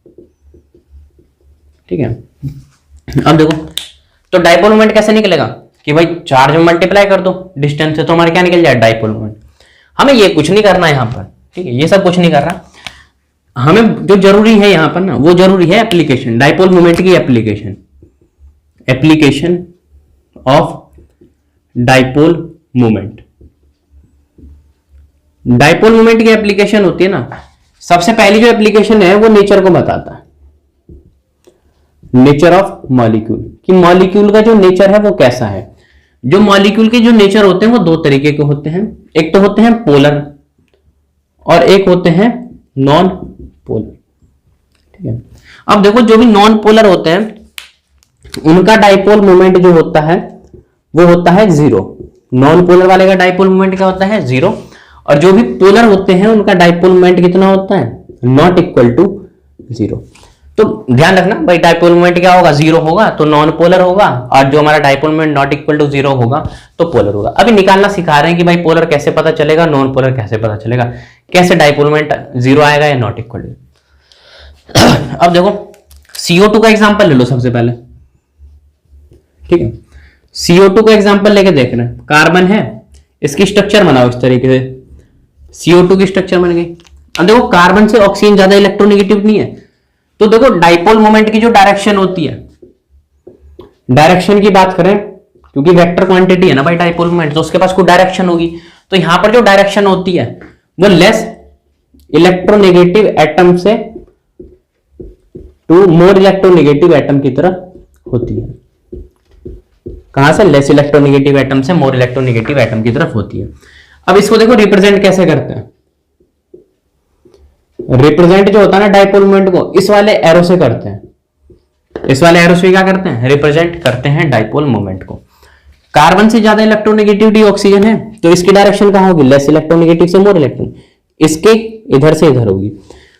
ठीक है, अब देखो तो डाइपोल मोमेंट कैसे निकलेगा कि भाई चार्ज में मल्टीप्लाई कर दो डिस्टेंस से, तो हमारे क्या निकल जाए, डाइपोल मोमेंट। हमें ये कुछ नहीं करना है यहां पर, ठीक है, ये सब कुछ नहीं कर रहा। हमें जो जरूरी है यहां पर ना, वो जरूरी है एप्लीकेशन, डाइपोल मोमेंट की application, application of dipole moment. Dipole moment की एप्लीकेशन होती है ना, सबसे पहली जो एप्लीकेशन है वो नेचर को बताता है, नेचर ऑफ मॉलिक्यूल, कि मॉलिक्यूल का जो नेचर है वो कैसा है। जो मॉलिक्यूल के जो नेचर होते हैं वो दो तरीके के होते हैं, एक तो होते हैं पोलर और एक होते हैं नॉन पोलर। ठीक है, अब देखो जो भी नॉन पोलर होते हैं उनका डाइपोल मोमेंट जो होता है वो होता है जीरो। नॉन पोलर वाले का डाइपोल मोमेंट क्या होता है, जीरो। और जो भी पोलर होते हैं उनका डाइपोल मोमेंट कितना होता है, नॉट इक्वल टू जीरो। तो ध्यान रखना भाई, डाइपोल मोमेंट क्या होगा, जीरो होगा तो नॉन पोलर होगा, और जो हमारा dipole moment not equal to zero होगा तो पोलर होगा। अभी निकालना सिखा रहे हैं कि भाई पोलर कैसे पता चलेगा, नॉन पोलर कैसे पता चलेगा, कैसे डाइपोल मोमेंट जीरो आएगा या नॉट इक्वल टू। अब देखो CO2 का एग्जांपल ले लो सबसे पहले। ठीक है, CO2 का एग्जांपल लेके देख रहे हैं, कार्बन है, इसकी स्ट्रक्चर बनाओ इस तरीके से, CO2 की स्ट्रक्चर बन गई। अब देखो कार्बन से ऑक्सीजन ज्यादा इलेक्ट्रोनेगेटिव नहीं है, तो देखो डाइपोल मोमेंट की जो डायरेक्शन होती है, डायरेक्शन की बात करें, क्योंकि वेक्टर क्वांटिटी है ना भाई डाइपोल मोमेंट, तो उसके पास कोई डायरेक्शन होगी, तो यहां पर जो डायरेक्शन होती है वो लेस इलेक्ट्रोनेगेटिव एटम से टू मोर इलेक्ट्रोनेगेटिव एटम की तरफ होती है। कहां से, लेस इलेक्ट्रोनेगेटिव एटम से मोर इलेक्ट्रोनेगेटिव एटम की तरफ होती है। अब इसको देखो रिप्रेजेंट कैसे करते हैं, रिप्रेजेंट जो होता है ना डाइपोल मोमेंट को, इस वाले एरो से करते हैं, इस वाले एरो से क्या करते हैं, रिप्रेजेंट करते हैं डाइपोल मोमेंट को। कार्बन से ज्यादा इलेक्ट्रोनेगेटिविटी ऑक्सीजन है तो इसकी डायरेक्शन कहां होगी, लेस इलेक्ट्रोनेगेटिव से मोर इलेक्ट्रॉन, इसके इधर से इधर होगी।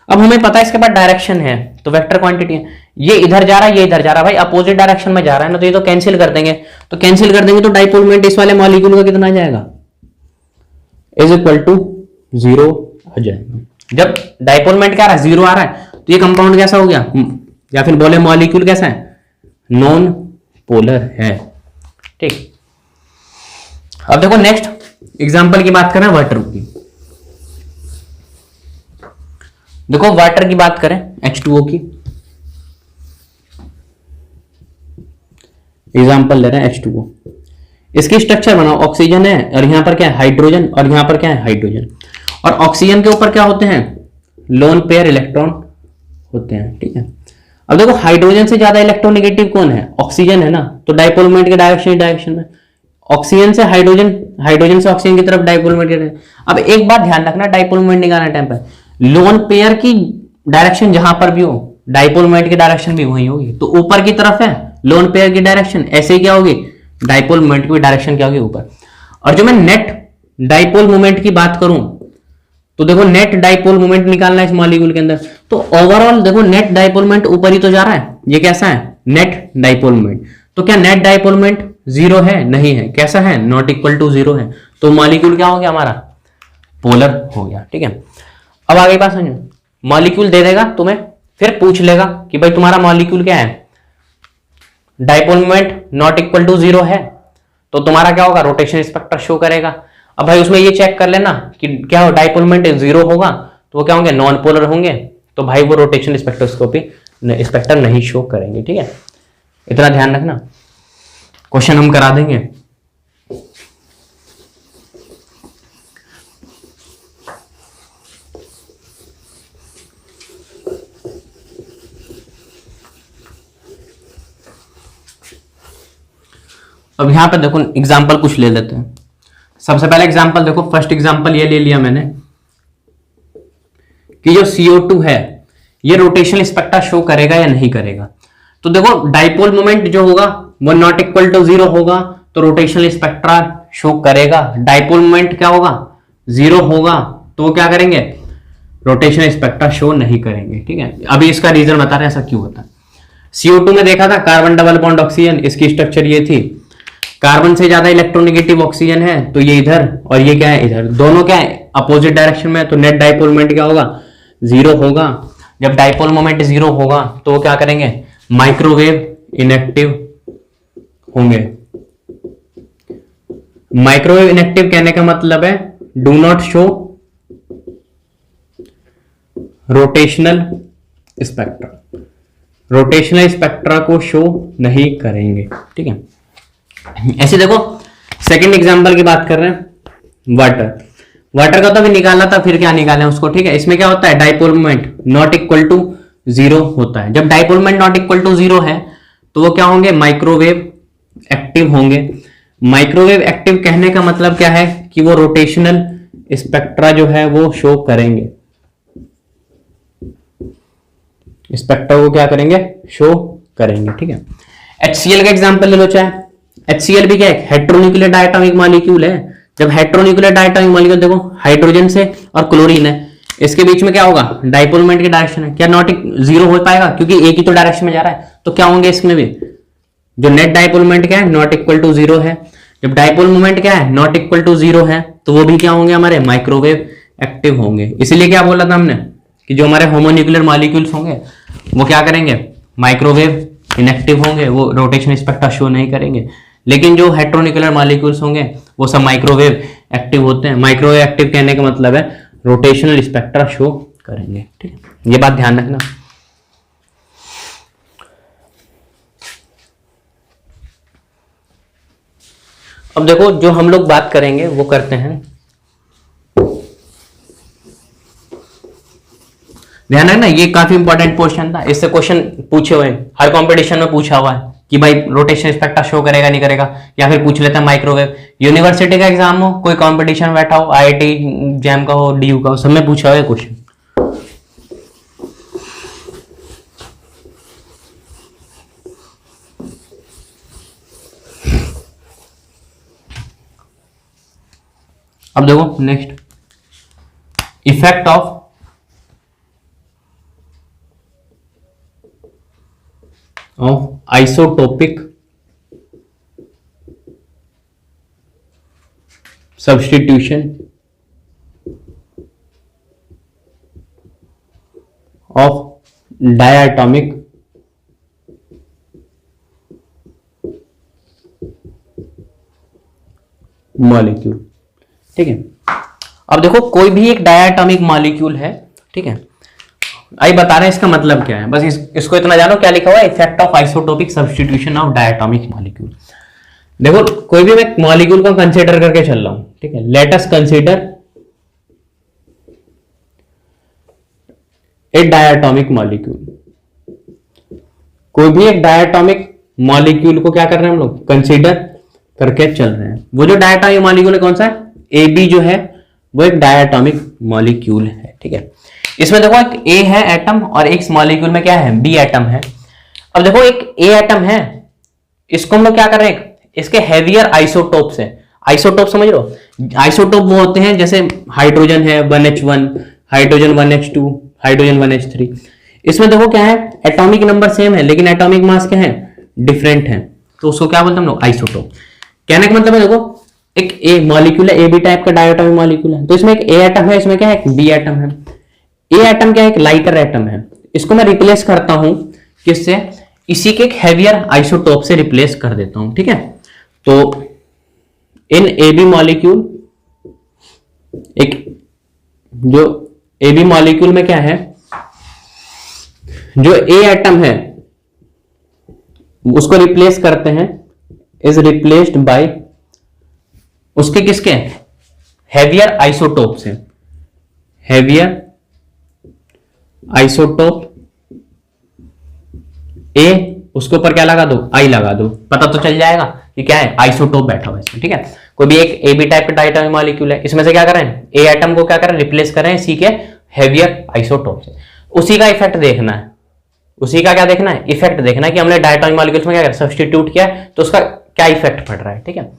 अब हमें पता है इसके बाद डायरेक्शन है तो वेक्टर क्वांटिटी है, ये इधर जा रहा है, ये इधर जा रहा है, भाई अपोजिट डायरेक्शन में जा रहा है ना, तो ये तो कैंसिल कर देंगे, तो कैंसिल कर देंगे तो डाइपोल मोमेंट इस वाले मॉलिक्यूल का कितना आ जाएगा, इज इक्वल टू जीरो आ जाएगा। जब डाइपोल मोमेंट क्या आ रहा है, जीरो आ रहा है, तो ये कंपाउंड कैसा हो गया, या फिर बोले मॉलिक्यूल कैसा है, नॉन पोलर है। ठीक, अब देखो नेक्स्ट एग्जांपल की बात करें वाटर की। देखो वाटर की बात करें, H2O की एग्जांपल ले रहे हैं, H2O। इसकी स्ट्रक्चर बनाओ, ऑक्सीजन है और यहां पर क्या है, हाइड्रोजन, और यहां पर क्या है, हाइड्रोजन, और ऑक्सीजन के ऊपर क्या होते हैं, लोन पेयर इलेक्ट्रॉन होते हैं। ठीक है, अब देखो हाइड्रोजन से ज्यादा इलेक्ट्रोनेगेटिव कौन है, ऑक्सीजन है ना, तो डाइपोल मोमेंट के डायरेक्शन में ऑक्सीजन से हाइड्रोजन, हाइड्रोजन से ऑक्सीजन की तरफ डाइपोल मोमेंट। अब एक बात ध्यान रखना, डाइपोल मोमेंट निकालने टाइम पर लोन पेयर की डायरेक्शन जहां पर भी हो, डाइपोल मोमेंट की डायरेक्शन भी वही होगी, तो ऊपर की तरफ है लोन पेयर की डायरेक्शन, ऐसे ही क्या होगी, डाइपोल मोमेंट की डायरेक्शन क्या होगी, ऊपर। और जो मैं नेट डाइपोल मोमेंट की बात करूं तो देखो नेट डाइपोल मोमेंट निकालना है इस मॉलिक्यूल के अंदर, तो ओवरऑल देखो नेट डाइपोल मोमेंट ऊपर ही तो जा रहा है, ये कैसा है, नेट डाइपोल मोमेंट। तो क्या नेट डाइपोल मोमेंट जीरो है, नहीं है, कैसा है, नॉट इक्वल टू जीरो है, तो मॉलिक्यूल क्या हो गया हमारा, पोलर हो गया। ठीक है, अब आगे बात समझो, मॉलिक्यूल दे देगा तुम्हें फिर पूछ लेगा कि भाई तुम्हारा मॉलिक्यूल क्या है, dipole moment not equal to 0 है, तो तुम्हारा क्या होगा, रोटेशन स्पेक्ट्रा शो करेगा। अब भाई उसमें ये चेक कर लेना कि क्या हो, डाइपोल मोमेंट 0 होगा तो वो क्या होंगे, नॉन पोलर होंगे, तो भाई वो रोटेशन स्पेक्ट्रोस्कोपी स्पेक्ट्रम नहीं शो करेंगे। ठीक है, इतना ध्यान रखना, क्वेश्चन हम करा देंगे। अब यहां पे देखो एग्जांपल कुछ ले लेते हैं। सबसे पहले एग्जांपल देखो, फर्स्ट एग्जांपल ये ले लिया मैंने कि जो CO2 है ये रोटेशनल स्पेक्ट्रा शो करेगा या नहीं करेगा। तो देखो डाइपोल मोमेंट जो होगा वो नॉट इक्वल टू 0 होगा, तो रोटेशनल स्पेक्ट्रा शो करेगा। डाइपोल मोमेंट क्या होगा, 0 होगा, तो वो क्या करेंगे, रोटेशनल स्पेक्ट्रा शो नहीं करेंगे। ठीक है, अभी इसका रीजन बता रहे हैं ऐसा क्यों होता है। CO2 में देखा था कार्बन डबल बॉन्ड ऑक्सीजन, इसकी स्ट्रक्चर ये थी, कार्बन से ज्यादा इलेक्ट्रोनेगेटिव ऑक्सीजन है तो ये इधर, और ये क्या है इधर, दोनों क्या है अपोजिट डायरेक्शन में, तो नेट डाइपोल मोमेंट क्या होगा, 0 होगा। जब डाइपोल मोमेंट 0 होगा तो वो क्या करेंगे, माइक्रोवेव इनएक्टिव होंगे। माइक्रोवेव इनएक्टिव कहने का मतलब है do not show rotational spectra, rotational spectra को शो नहीं करेंगे। ठीक है, ऐसे देखो सेकंड एग्जांपल की बात कर रहे हैं, वाटर। वाटर का तो अभी निकाला था, फिर क्या निकालें उसको। ठीक है, इसमें क्या होता है, dipole moment not equal to 0 होता है। जब dipole moment not equal to 0 है तो वो क्या होंगे, माइक्रोवेव एक्टिव होंगे। माइक्रोवेव एक्टिव कहने का मतलब क्या है कि वो रोटेशनल स्पेक्ट्रा जो है वो शो करेंगे, स्पेक्ट्रा को क्या करेंगे, शो करेंगे। ठीक है, HCl का एग्जांपल ले लो चाहे। HCl भी क्या है, हेट्रोन्यूक्लियर डायटोमिक मॉलिक्यूल है। जब हेट्रोन्यूक्लियर डायटोमिक मॉलिक्यूल देखो हाइड्रोजन से और क्लोरीन है, इसके बीच में क्या होगा, डाइपोल मोमेंट की डायरेक्शन है, क्या नॉट 0 हो पाएगा, क्योंकि एक ही तो डायरेक्शन में जा रहा है। तो क्या होंगे इसमें भी, जो नेट डाइपोल मोमेंट क्या है, नॉट इक्वल टू 0 है। जब डाइपोल मोमेंट क्या है, नॉट इक्वल टू 0 है, तो वो भी क्या होंगे, हमारे माइक्रोवेव एक्टिव होंगे। इसीलिए क्या बोला था हमने कि जो हमारे होमोन्यूक्लियर मॉलिक्यूल्स होंगे वो क्या करेंगे, माइक्रोवेव इनएक्टिव होंगे, वो रोटेशन स्पेक्ट्रा शो नहीं करेंगे। लेकिन जो हेट्रोन्यूक्लियर मॉलिक्यूल्स होंगे वो सब माइक्रोवेव एक्टिव होते हैं। माइक्रोवेव एक्टिव कहने का मतलब है रोटेशनल स्पेक्ट्रा शो करेंगे। ठीक है, ये बात ध्यान रखना। अब देखो जो हम लोग बात करेंगे वो करते हैं, ध्यान रखना, ये काफी इंपॉर्टेंट क्वेश्चन था, इससे क्वेश्चन पूछे हुए हर कंपटीशन में पूछा हुआ है कि भाई रोटेशन स्पेक्ट्रा शो करेगा नहीं करेगा, या फिर पूछ लेते हैं माइक्रोवेव। यूनिवर्सिटी का एग्जाम हो, कोई कंपटीशन बैठा हो, IIT जैम का हो, DU का हो, सब में पूछा हुआ है क्वेश्चन। अब देखो next, effect of isotopic substitution of diatomic molecule. ठीक है, अब देखो कोई भी एक डायटोमिक मॉलिक्यूल है, ठीक है, आई बता रहे हैं इसका मतलब क्या है, बस इसको इतना जानो क्या लिखा हुआ है, effect of isotopic substitution of diatomic molecule. देखो कोई भी मैं मॉलिक्यूल को कंसीडर करके चल रहा हूं, ठीक है, let us consider a diatomic molecule. कोई भी एक डायटोमिक मॉलिक्यूल को क्या कर रहे हैं हम लोग, कंसीडर करके चल रहे हैं। वो जो डायटोमिक मॉलिक्यूल है कौन सा है, AB जो है वो एक डायटोमिक मॉलिक्यूल है। ठीक है, इसमें देखो एक A है एटम और एक मॉलिक्यूल में क्या है, B एटम है। अब देखो एक A एटम है, इसको हम लोग क्या कर रहे हैं, इसके हेवियर आइसोटोप्स है। आइसोटोप समझ लो, आइसोटोप वो होते हैं जैसे हाइड्रोजन है 1H1, hydrogen 1H2, hydrogen 1H3। इसमें देखो क्या है, एटॉमिक नंबर सेम है लेकिन एटॉमिक मास क्या है, डिफरेंट है, तो उसको क्या बोलते हैं हम लोग, आइसोटोप। कहने का मतलब है देखो एक ए मॉलिक्यूल है, AB टाइप का डायटोमिक मॉलिक्यूल है, तो इसमें एक A एटम है, इसमें क्या है, एक B एटम है। A एटम क्या है, एक लाइटर एटम है, इसको मैं रिप्लेस करता हूं किससे, इसी के एक हैवियर आइसोटोप से रिप्लेस कर देता हूं, ठीक है। तो इन ए बी मॉलिक्यूल, एक जो ए बी मॉलिक्यूल में क्या है, जो ए एटम है उसको रिप्लेस करते हैं, इज रिप्लेस्ड बाय उसके किसके, हैवियर आइसोटोप से, हैवियर आइसोटोप ए, उसके ऊपर क्या लगा दो, आई लगा दो, पता तो चल जाएगा कि क्या है, आइसोटोप बैठा हुआ है, ठीक है। कोई भी एक ए बी टाइप का डायटोमिक मॉलिक्यूल है, इसमें से क्या करें, ए एटम को क्या करें, रिप्लेस करें सी के हैवियर आइसोटोप से। उसी का इफेक्ट देखना है, उसी का क्या देखना है, इफेक्ट देखना है कि हमने डायटोमिक मॉलिक्यूल्स में क्या करें, सब्स्टिट्यूट किया है, तो उसका क्या इफेक्ट पड़ रहा है, ठीक है।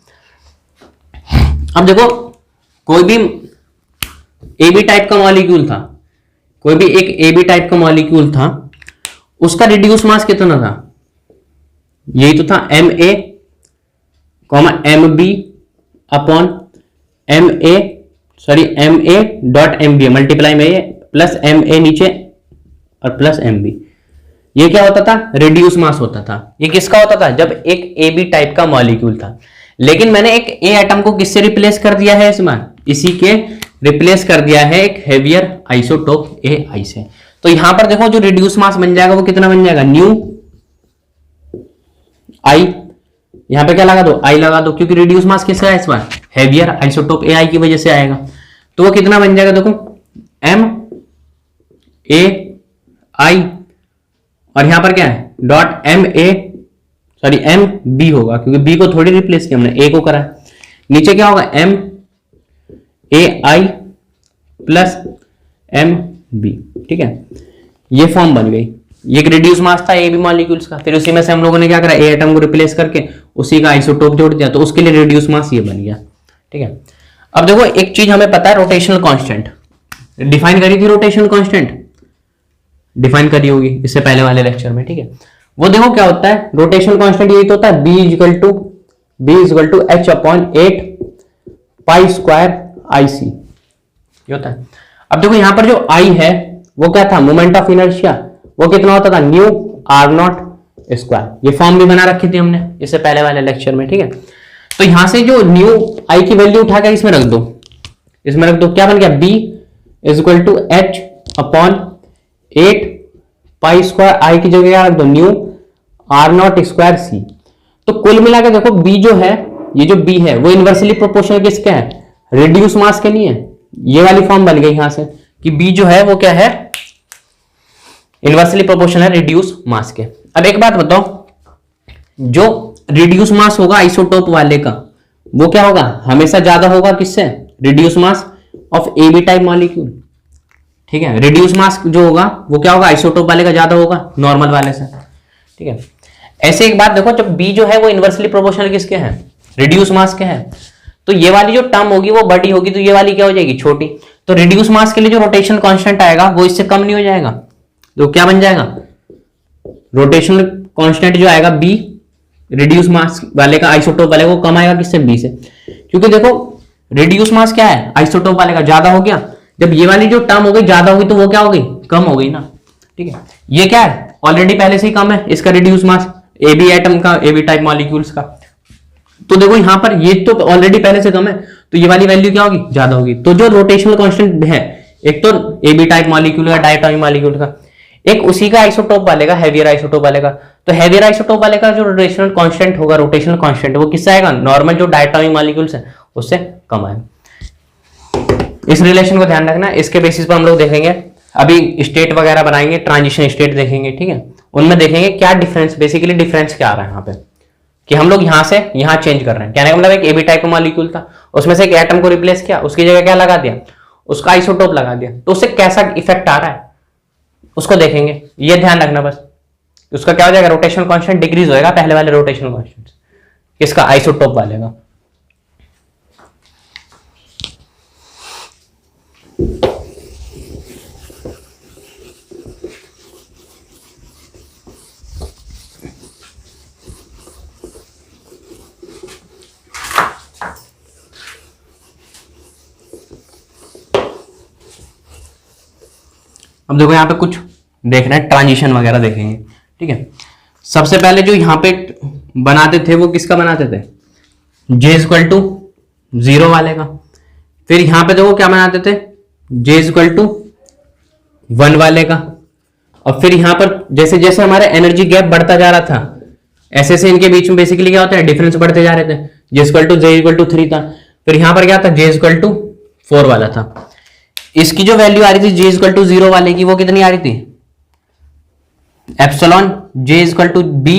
अब देखो कोई भी ए बी टाइप का मॉलिक्यूल था, कोई भी एक ए बी टाइप का मॉलिक्यूल था, उसका रिड्यूस मास कितना था, यही तो था M A comma M B upon M A dot M B multiply में ए प्लस एम ए नीचे और प्लस एम बी। ये क्या होता था, रिड्यूस मास होता था। ये किसका होता था, जब एक ए बी टाइप का मॉलिक्यूल था, लेकिन मैंने एक ए एटम को किससे रिप्लेस कर दिया है, इसमें इसी के रिप्लेस कर दिया है एक हैवियर आइसोटोप ए आई से। तो यहां पर देखो जो रिड्यूस मास बन जाएगा वो कितना बन जाएगा, न्यू आई, यहां पे क्या लगा दो, आई लगा दो, क्योंकि रिड्यूस मास किसका है, इस बार हैवियर आइसोटोप ए आई की वजह से आएगा। तो वो कितना बन जाएगा, देखो एम ए आई और यहां पर क्या है डॉट एम बी होगा, क्योंकि बी को थोड़ी रिप्लेस किया हमने, ए को करा। नीचे क्या होगा, M A I plus M B, ठीक है। ये फॉर्म बन गई, ये एक रिड्यूस मास था ए बी मॉलिक्यूल्स का, फिर उसी में से हम लोगों ने क्या करा, ए एटम को रिप्लेस करके उसी का आइसोटोप जोड़ दिया, तो उसके लिए रिड्यूस मास ये बन गया, ठीक है। अब देखो एक चीज हमें पता है, रोटेशनल कांस्टेंट डिफाइन करी थी, रोटेशनल कांस्टेंट डिफाइन करी होगी इससे पहले वाले लेक्चर में, ठीक है। वो देखो क्या होता है, रोटेशनल कांस्टेंट यही तो होता है, B equal to H upon 8 pi square I C, ये होता है। अब देखो यहां पर जो आई है वो क्या था, मोमेंट ऑफ इनर्शिया, वो कितना होता था, न्यू आर नॉट स्क्वायर। ये फॉर्म भी बना रखी थी हमने इससे पहले वाले लेक्चर में, ठीक है। तो यहां से जो न्यू आई की वैल्यू उठा कर इसमें रख दो, इसमें रख दो, क्या बन गया, B is equal to H upon 8 pi square I की जगह क्या रख दो, mu R naught square C. तो कुल मिला के देखो बी जो है, ये जो बी है वो इनवर्सली प्रोपोर्शनल किसके है, रिड्यूस मास के लिए। ये वाली फॉर्म बन गई यहां से कि बी जो है वो क्या है, इनवर्सली प्रोपोर्शनल है रिड्यूस मास के। अब एक बात बताओ, जो रिड्यूस मास होगा आइसोटोप वाले का वो क्या होगा, हमेशा ज्यादा होगा किससे, reduce mass of A B type molecule, ठीक है। रिड्यूस मास जो होगा वो क्या होगा, आइसोटोप वाले का ज्यादा होगा नॉर्मल वाले से, ठीक है। ऐसे एक बात देखो, जब बी जो है वो इनवर्सली प्रोपोर्शनल किसके है, रिड्यूस मास के है, तो ये वाली जो टर्म होगी वो बड़ी होगी, तो ये वाली क्या हो जाएगी, छोटी। तो रिड्यूस मास के लिए जो रोटेशन कांस्टेंट आएगा वो इससे कम नहीं हो जाएगा, तो क्या बन जाएगा, रोटेशनल कांस्टेंट जो आएगा बी रिड्यूस मास वाले का आइसोटोप वाले को कम आएगा किससे, बी से। क्योंकि देखो रिड्यूस मास क्या है, आइसोटोप वाले का ज्यादा हो गया, जब ये वाली जो टर्म हो गई ज्यादा होगी तो वो क्या हो गई, कम हो गई ना, ठीक है। ये क्या है, ऑलरेडी पहले से ही कम है इसका reduce mass A B atom का, ए बी टाइप मॉलिक्यूल्स का। तो देखो यहां पर ये तो ऑलरेडी पहले से कम है, तो ये वाली वैल्यू क्या होगी, ज्यादा होगी। तो जो रोटेशनल कांस्टेंट है, एक तो ए बी टाइप मॉलिक्यूल का, डायटोमिक मॉलिक्यूल का, एक उसी का आइसोटोप वाले का, हैवियर आइसोटोप वाले का। तो हैवियर आइसोटोप वाले का जो रोटेशनल कांस्टेंट होगा, रोटेशनल कांस्टेंट वो किससे आएगा, नॉर्मल जो डायटोमिक मॉलिक्यूल्स है उससे कम आएगा। इस रिलेशन को ध्यान रखना, इसके बेसिस पर हम लोग देखेंगे, अभी स्टेट वगैरह बनाएंगे, ट्रांजिशन स्टेट देखेंगे, ठीक है। उनमें देखेंगे क्या डिफरेंस, बेसिकली डिफरेंस क्या आ रहा है यहाँ पे, कि हम लोग यहां से यहां चेंज कर रहे हैं। कहने का मतलब एक एबी टाइप का मॉलिक्यूल था, उसमें से एक एटम को रिप्लेस किया, उसकी जगह क्या लगा दिया, उसका आइसोटोप लगा दिया, तो उससे कैसा इफेक्ट आ रहा है उसको देखेंगे। ये ध्यान रखना बस, उसका क्या हो जाएगा, रोटेशनल कांस्टेंट डिक्रीज होएगा पहले वाले रोटेशनल कांस्टेंट, किसका, आइसोटोप वाले का। अब देखो यहाँ पे कुछ देख रहे हैं, ट्रांजिशन वगैरह देखेंगे, ठीक है। सबसे पहले जो यहाँ पे बनाते थे वो किसका बनाते थे, J इक्वल टू 0 वाले का। फिर यहां पे देखो क्या बनाते थे, J इक्वल टू 1 वाले का। और फिर यहां पर जैसे जैसे हमारा एनर्जी गैप बढ़ता जा रहा था, ऐसे ऐसे इनके बीच में बेसिकली क्या होता है, डिफरेंस बढ़ते जा रहे थे। J equal to J equal to 3 था, फिर यहां पर क्या था, J इक्वल टू 4 वाला था। इसकी जो वैल्यू आ रही थी J इक्वल टू 0 वाले की, वो कितनी आ रही थी, epsilon J equal to B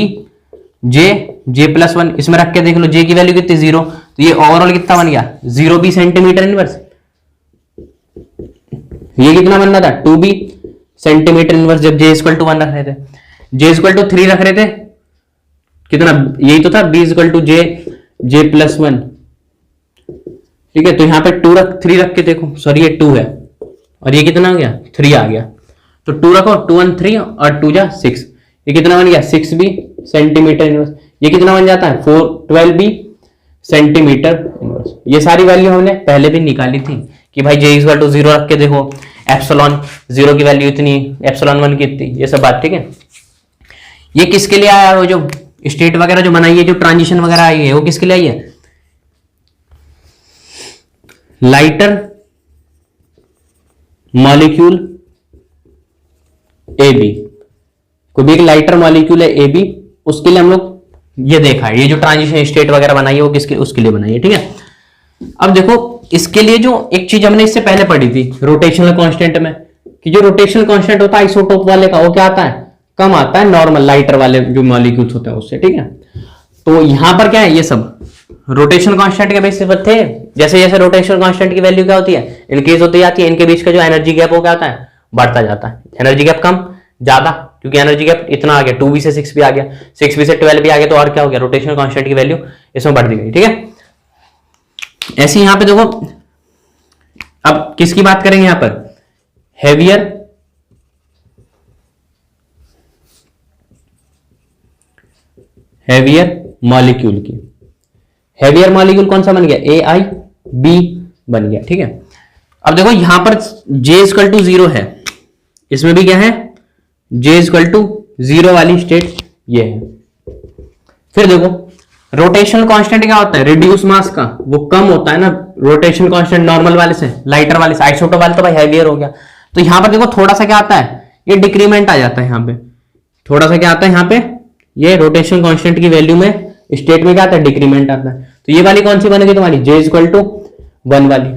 J plus 1। इसमें रख के देख लो J की वैल्यू कितनी, 0, तो ये ओवरऑल कितना बन गया, 0B सेंटीमीटर इनवर्स। ये कितना बन रहा था, 2B सेंटीमीटर इनवर्स, जब J इक्वल टू 1 रख रहे थे। J इक्वल टू 3 रख रहे थे, कितना, यही तो था, B equal to J plus 1, ठीक है। तो यहां पे 3 रख के देखो, सॉरी ये 2 है, और ये कितना हो गया, 3 आ गया। तो 2 रखो, 2 1 3 और 2 जा 6, ये कितना बन गया, 6B सेंटीमीटर इनवर्स। ये कितना बन जाता है, 12B सेंटीमीटर इनवर्स। ये सारी वैल्यू हमने पहले भी निकाली थी कि भाई J इक्वल टू 0 रख के देखो, एप्सिलॉन 0 की वैल्यू इतनी, एप्सिलॉन 1 की इतनी, ये सब बात, ठीक है। ये किसके लिए आया, वो जो स्टेट वगैरह जो बनाई है, जो ट्रांजिशन वगैरह आई है, वो किसके लिए आई है, लाइटर मॉलिक्यूल AB, कोई भी एक लाइटर मॉलिक्यूल है AB, उसके लिए हम लोग ये देखा है, ये जो ट्रांजिशन स्टेट वगैरह बनाई है वो किसके, उसके लिए बनाई है, ठीक है। अब देखो इसके लिए जो एक चीज हमने इससे पहले पढ़ी थी रोटेशनल कांस्टेंट में, कि जो रोटेशनल कांस्टेंट होता है आइसोटोप वाले का, वो क्या आता है, कम आता है नॉर्मल लाइटर वाले जो मॉलिक्यूल्स होते हैं उससे, ठीक है। तो यहां पर क्या है, ये सब रोटेशनल कांस्टेंट के बेसिस पर थे। जैसे जैसे रोटेशनल कांस्टेंट की वैल्यू क्या होती है, इंक्रीज होती जाती है, इनके बीच का जो एनर्जी गैप वो क्या होता है, बढ़ता जाता है। एनर्जी गैप कम ज्यादा, क्योंकि एनर्जी गैप इतना आ गया, 2B से 6B आ गया, 6B से 12B आ गया, तो और क्या हो गया, रोटेशनल कांस्टेंट की वैल्यू इसमें बढ़ गई, ठीक है। ऐसे यहां पे देखो, अब किसकी बात करेंगे यहां पर, हैवियर मॉलिक्यूल की। हैवियर मॉलिक्यूल कौन सा बन गया, AIB बन गया, ठीक है। अब देखो यहां पर J इक्वल टू 0 है, इसमें भी क्या है, J इक्वल टू 0 वाली स्टेट ये है। फिर देखो रोटेशनल कांस्टेंट क्या होता है, रिड्यूस मास का, वो कम होता है ना रोटेशनल कांस्टेंट नॉर्मल वाले से, लाइटर वाले से। आइसोटोप वाले तो भाई हैवियर हो गया। तो यहां पर देखो थोड़ा सा क्या आता है, ये डिक्रीमेंट आ जाता है, यहां पे थोड़ा सा क्या आता है, यहां पे ये रोटेशनल कांस्टेंट की वैल्यू में स्टेट में क्या आता है, डिक्रीमेंट आता है। तो ये वाली कौन सी बनेगी तुम्हारी, J इक्वल टू 1 वाली।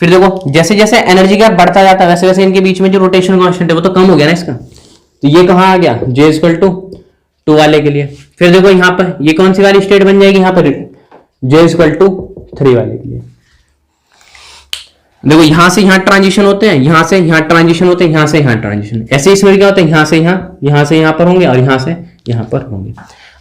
फिर देखो जैसे जैसे एनर्जी गैप बढ़ता जाता है, वैसे वैसे इनके बीच में जो रोटेशनल कांस्टेंट है वो तो कम हो गया ना इसका, तो ये कहां आ गया, J इक्वल टू 2 वाले के लिए। फिर देखो यहां पर ये कौन सी वाली स्टेट बन जाएगी, यहां पर J इक्वल टू 3 वाले के लिए। देखो यहां से यहां ट्रांजिशन होते हैं, यहां से यहां ट्रांजिशन होते हैं, यहां से यहां ट्रांजिशन, ऐसे इसमें क्या होता है, यहां से यहां पर होंगे और यहां से यहां पर होंगे।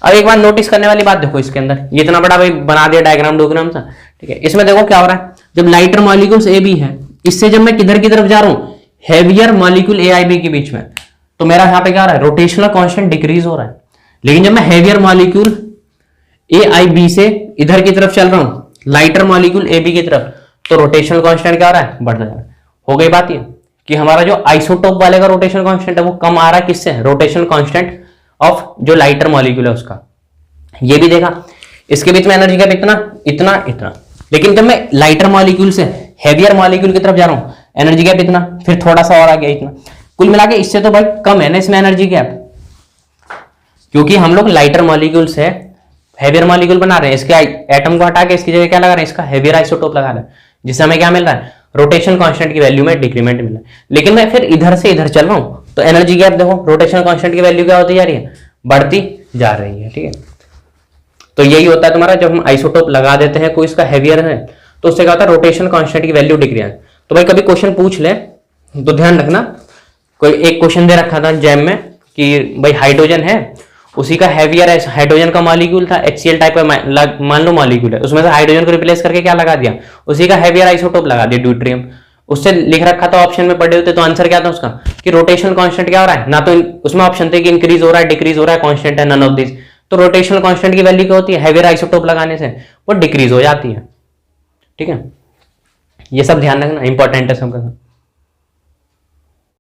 अब एक बार नोटिस करने वाली बात देखो, इसके अंदर ये इतना बड़ा भाई बना दिया डायग्राम डोग्राम सा, ठीक है। इसमें देखो क्या हो रहा है, जब लाइटर मॉलिक्यूल्स AB है, इससे जब मैं किधर की तरफ जा रहा हूं, हैवियर मॉलिक्यूल AIB के बीच में, तो मेरा यहां पे क्या हो रहा है, रोटेशनल कांस्टेंट डिक्रीज हो रहा है। लेकिन जब मैं हैवियर मॉलिक्यूल AIB से इधर की तरफ चल रहा हूं, लाइटर मॉलिक्यूल AB की तरफ, तो रोटेशनल कांस्टेंट क्या हो रहा है, बढ़ता जा रहा है। हो गई बात ये कि हमारा जो आइसोटोप वाले का रोटेशनल कांस्टेंट है वो कम आ रहा है, किससे, रोटेशनल कांस्टेंट ऑफ जो लाइटर मॉलिक्यूल है उसका। ये भी देखा, इसके बीच में एनर्जी गैप इतना इतना इतना। लेकिन जब मैं लाइटर मॉलिक्यूल से हैवियर मॉलिक्यूल की तरफ जा रहा हूं, एनर्जी गैप इतना, फिर थोड़ा सा और आ गया इतना, कुल मिला के इससे तो भाई कम है ना इसमें एनर्जी गैप, क्योंकि हम लोग लाइटर मॉलिक्यूल से हैवियर मॉलिक्यूल बना रहे हैं। इसके एटम को हटा के इसकी जगह क्या लगा रहे हैं, इसका हैवियर आइसोटोप लगा रहे हैं, जिससे हमें क्या मिल रहा है, रोटेशनल कांस्टेंट की वैल्यू में डिक्रीमेंट मिल रहा है। लेकिन मैं फिर इधर से इधर चल रहा हूं, तो एनर्जी गैप देखो, रोटेशनल कांस्टेंट की वैल्यू क्या होती जा रही है, बढ़ती जा रही है, ठीक है। तो यही होता है तुम्हारा, जब हम आइसोटोप लगा देते हैं कोई इसका हैवियर है, तो उससे क्या होता है, रोटेशनल कांस्टेंट की वैल्यू डिक्रीज। तो भाई कभी क्वेश्चन पूछ ले तो ध्यान रखना, कोई एक क्वेश्चन दे रखा था जैम में कि भाई हाइड्रोजन है, उसी का हैवियर है, हाइड्रोजन का मॉलिक्यूल था, HCl टाइप का मान लो मॉलिक्यूल है, उसमें से हाइड्रोजन को रिप्लेस करके क्या लगा दिया, उसी का हैवियर आइसोटोप लगा दिया, ड्यूट्रियम। उससे लिख रखा था ऑप्शन में पढ़े होते, तो आंसर क्या था उसका, कि रोटेशनल कांस्टेंट क्या हो रहा है, ना तो उसमें ऑप्शन थे कि इंक्रीज हो रहा है, डिक्रीज हो रहा है, कांस्टेंट है, नन ऑफ दिस। तो रोटेशनल कांस्टेंट की वैल्यू क्या होती है, हैवियर आइसोटोप लगाने से वो डिक्रीज हो जाती है, ठीक है। ये सब ध्यान रखना, इंपॉर्टेंट है सबका।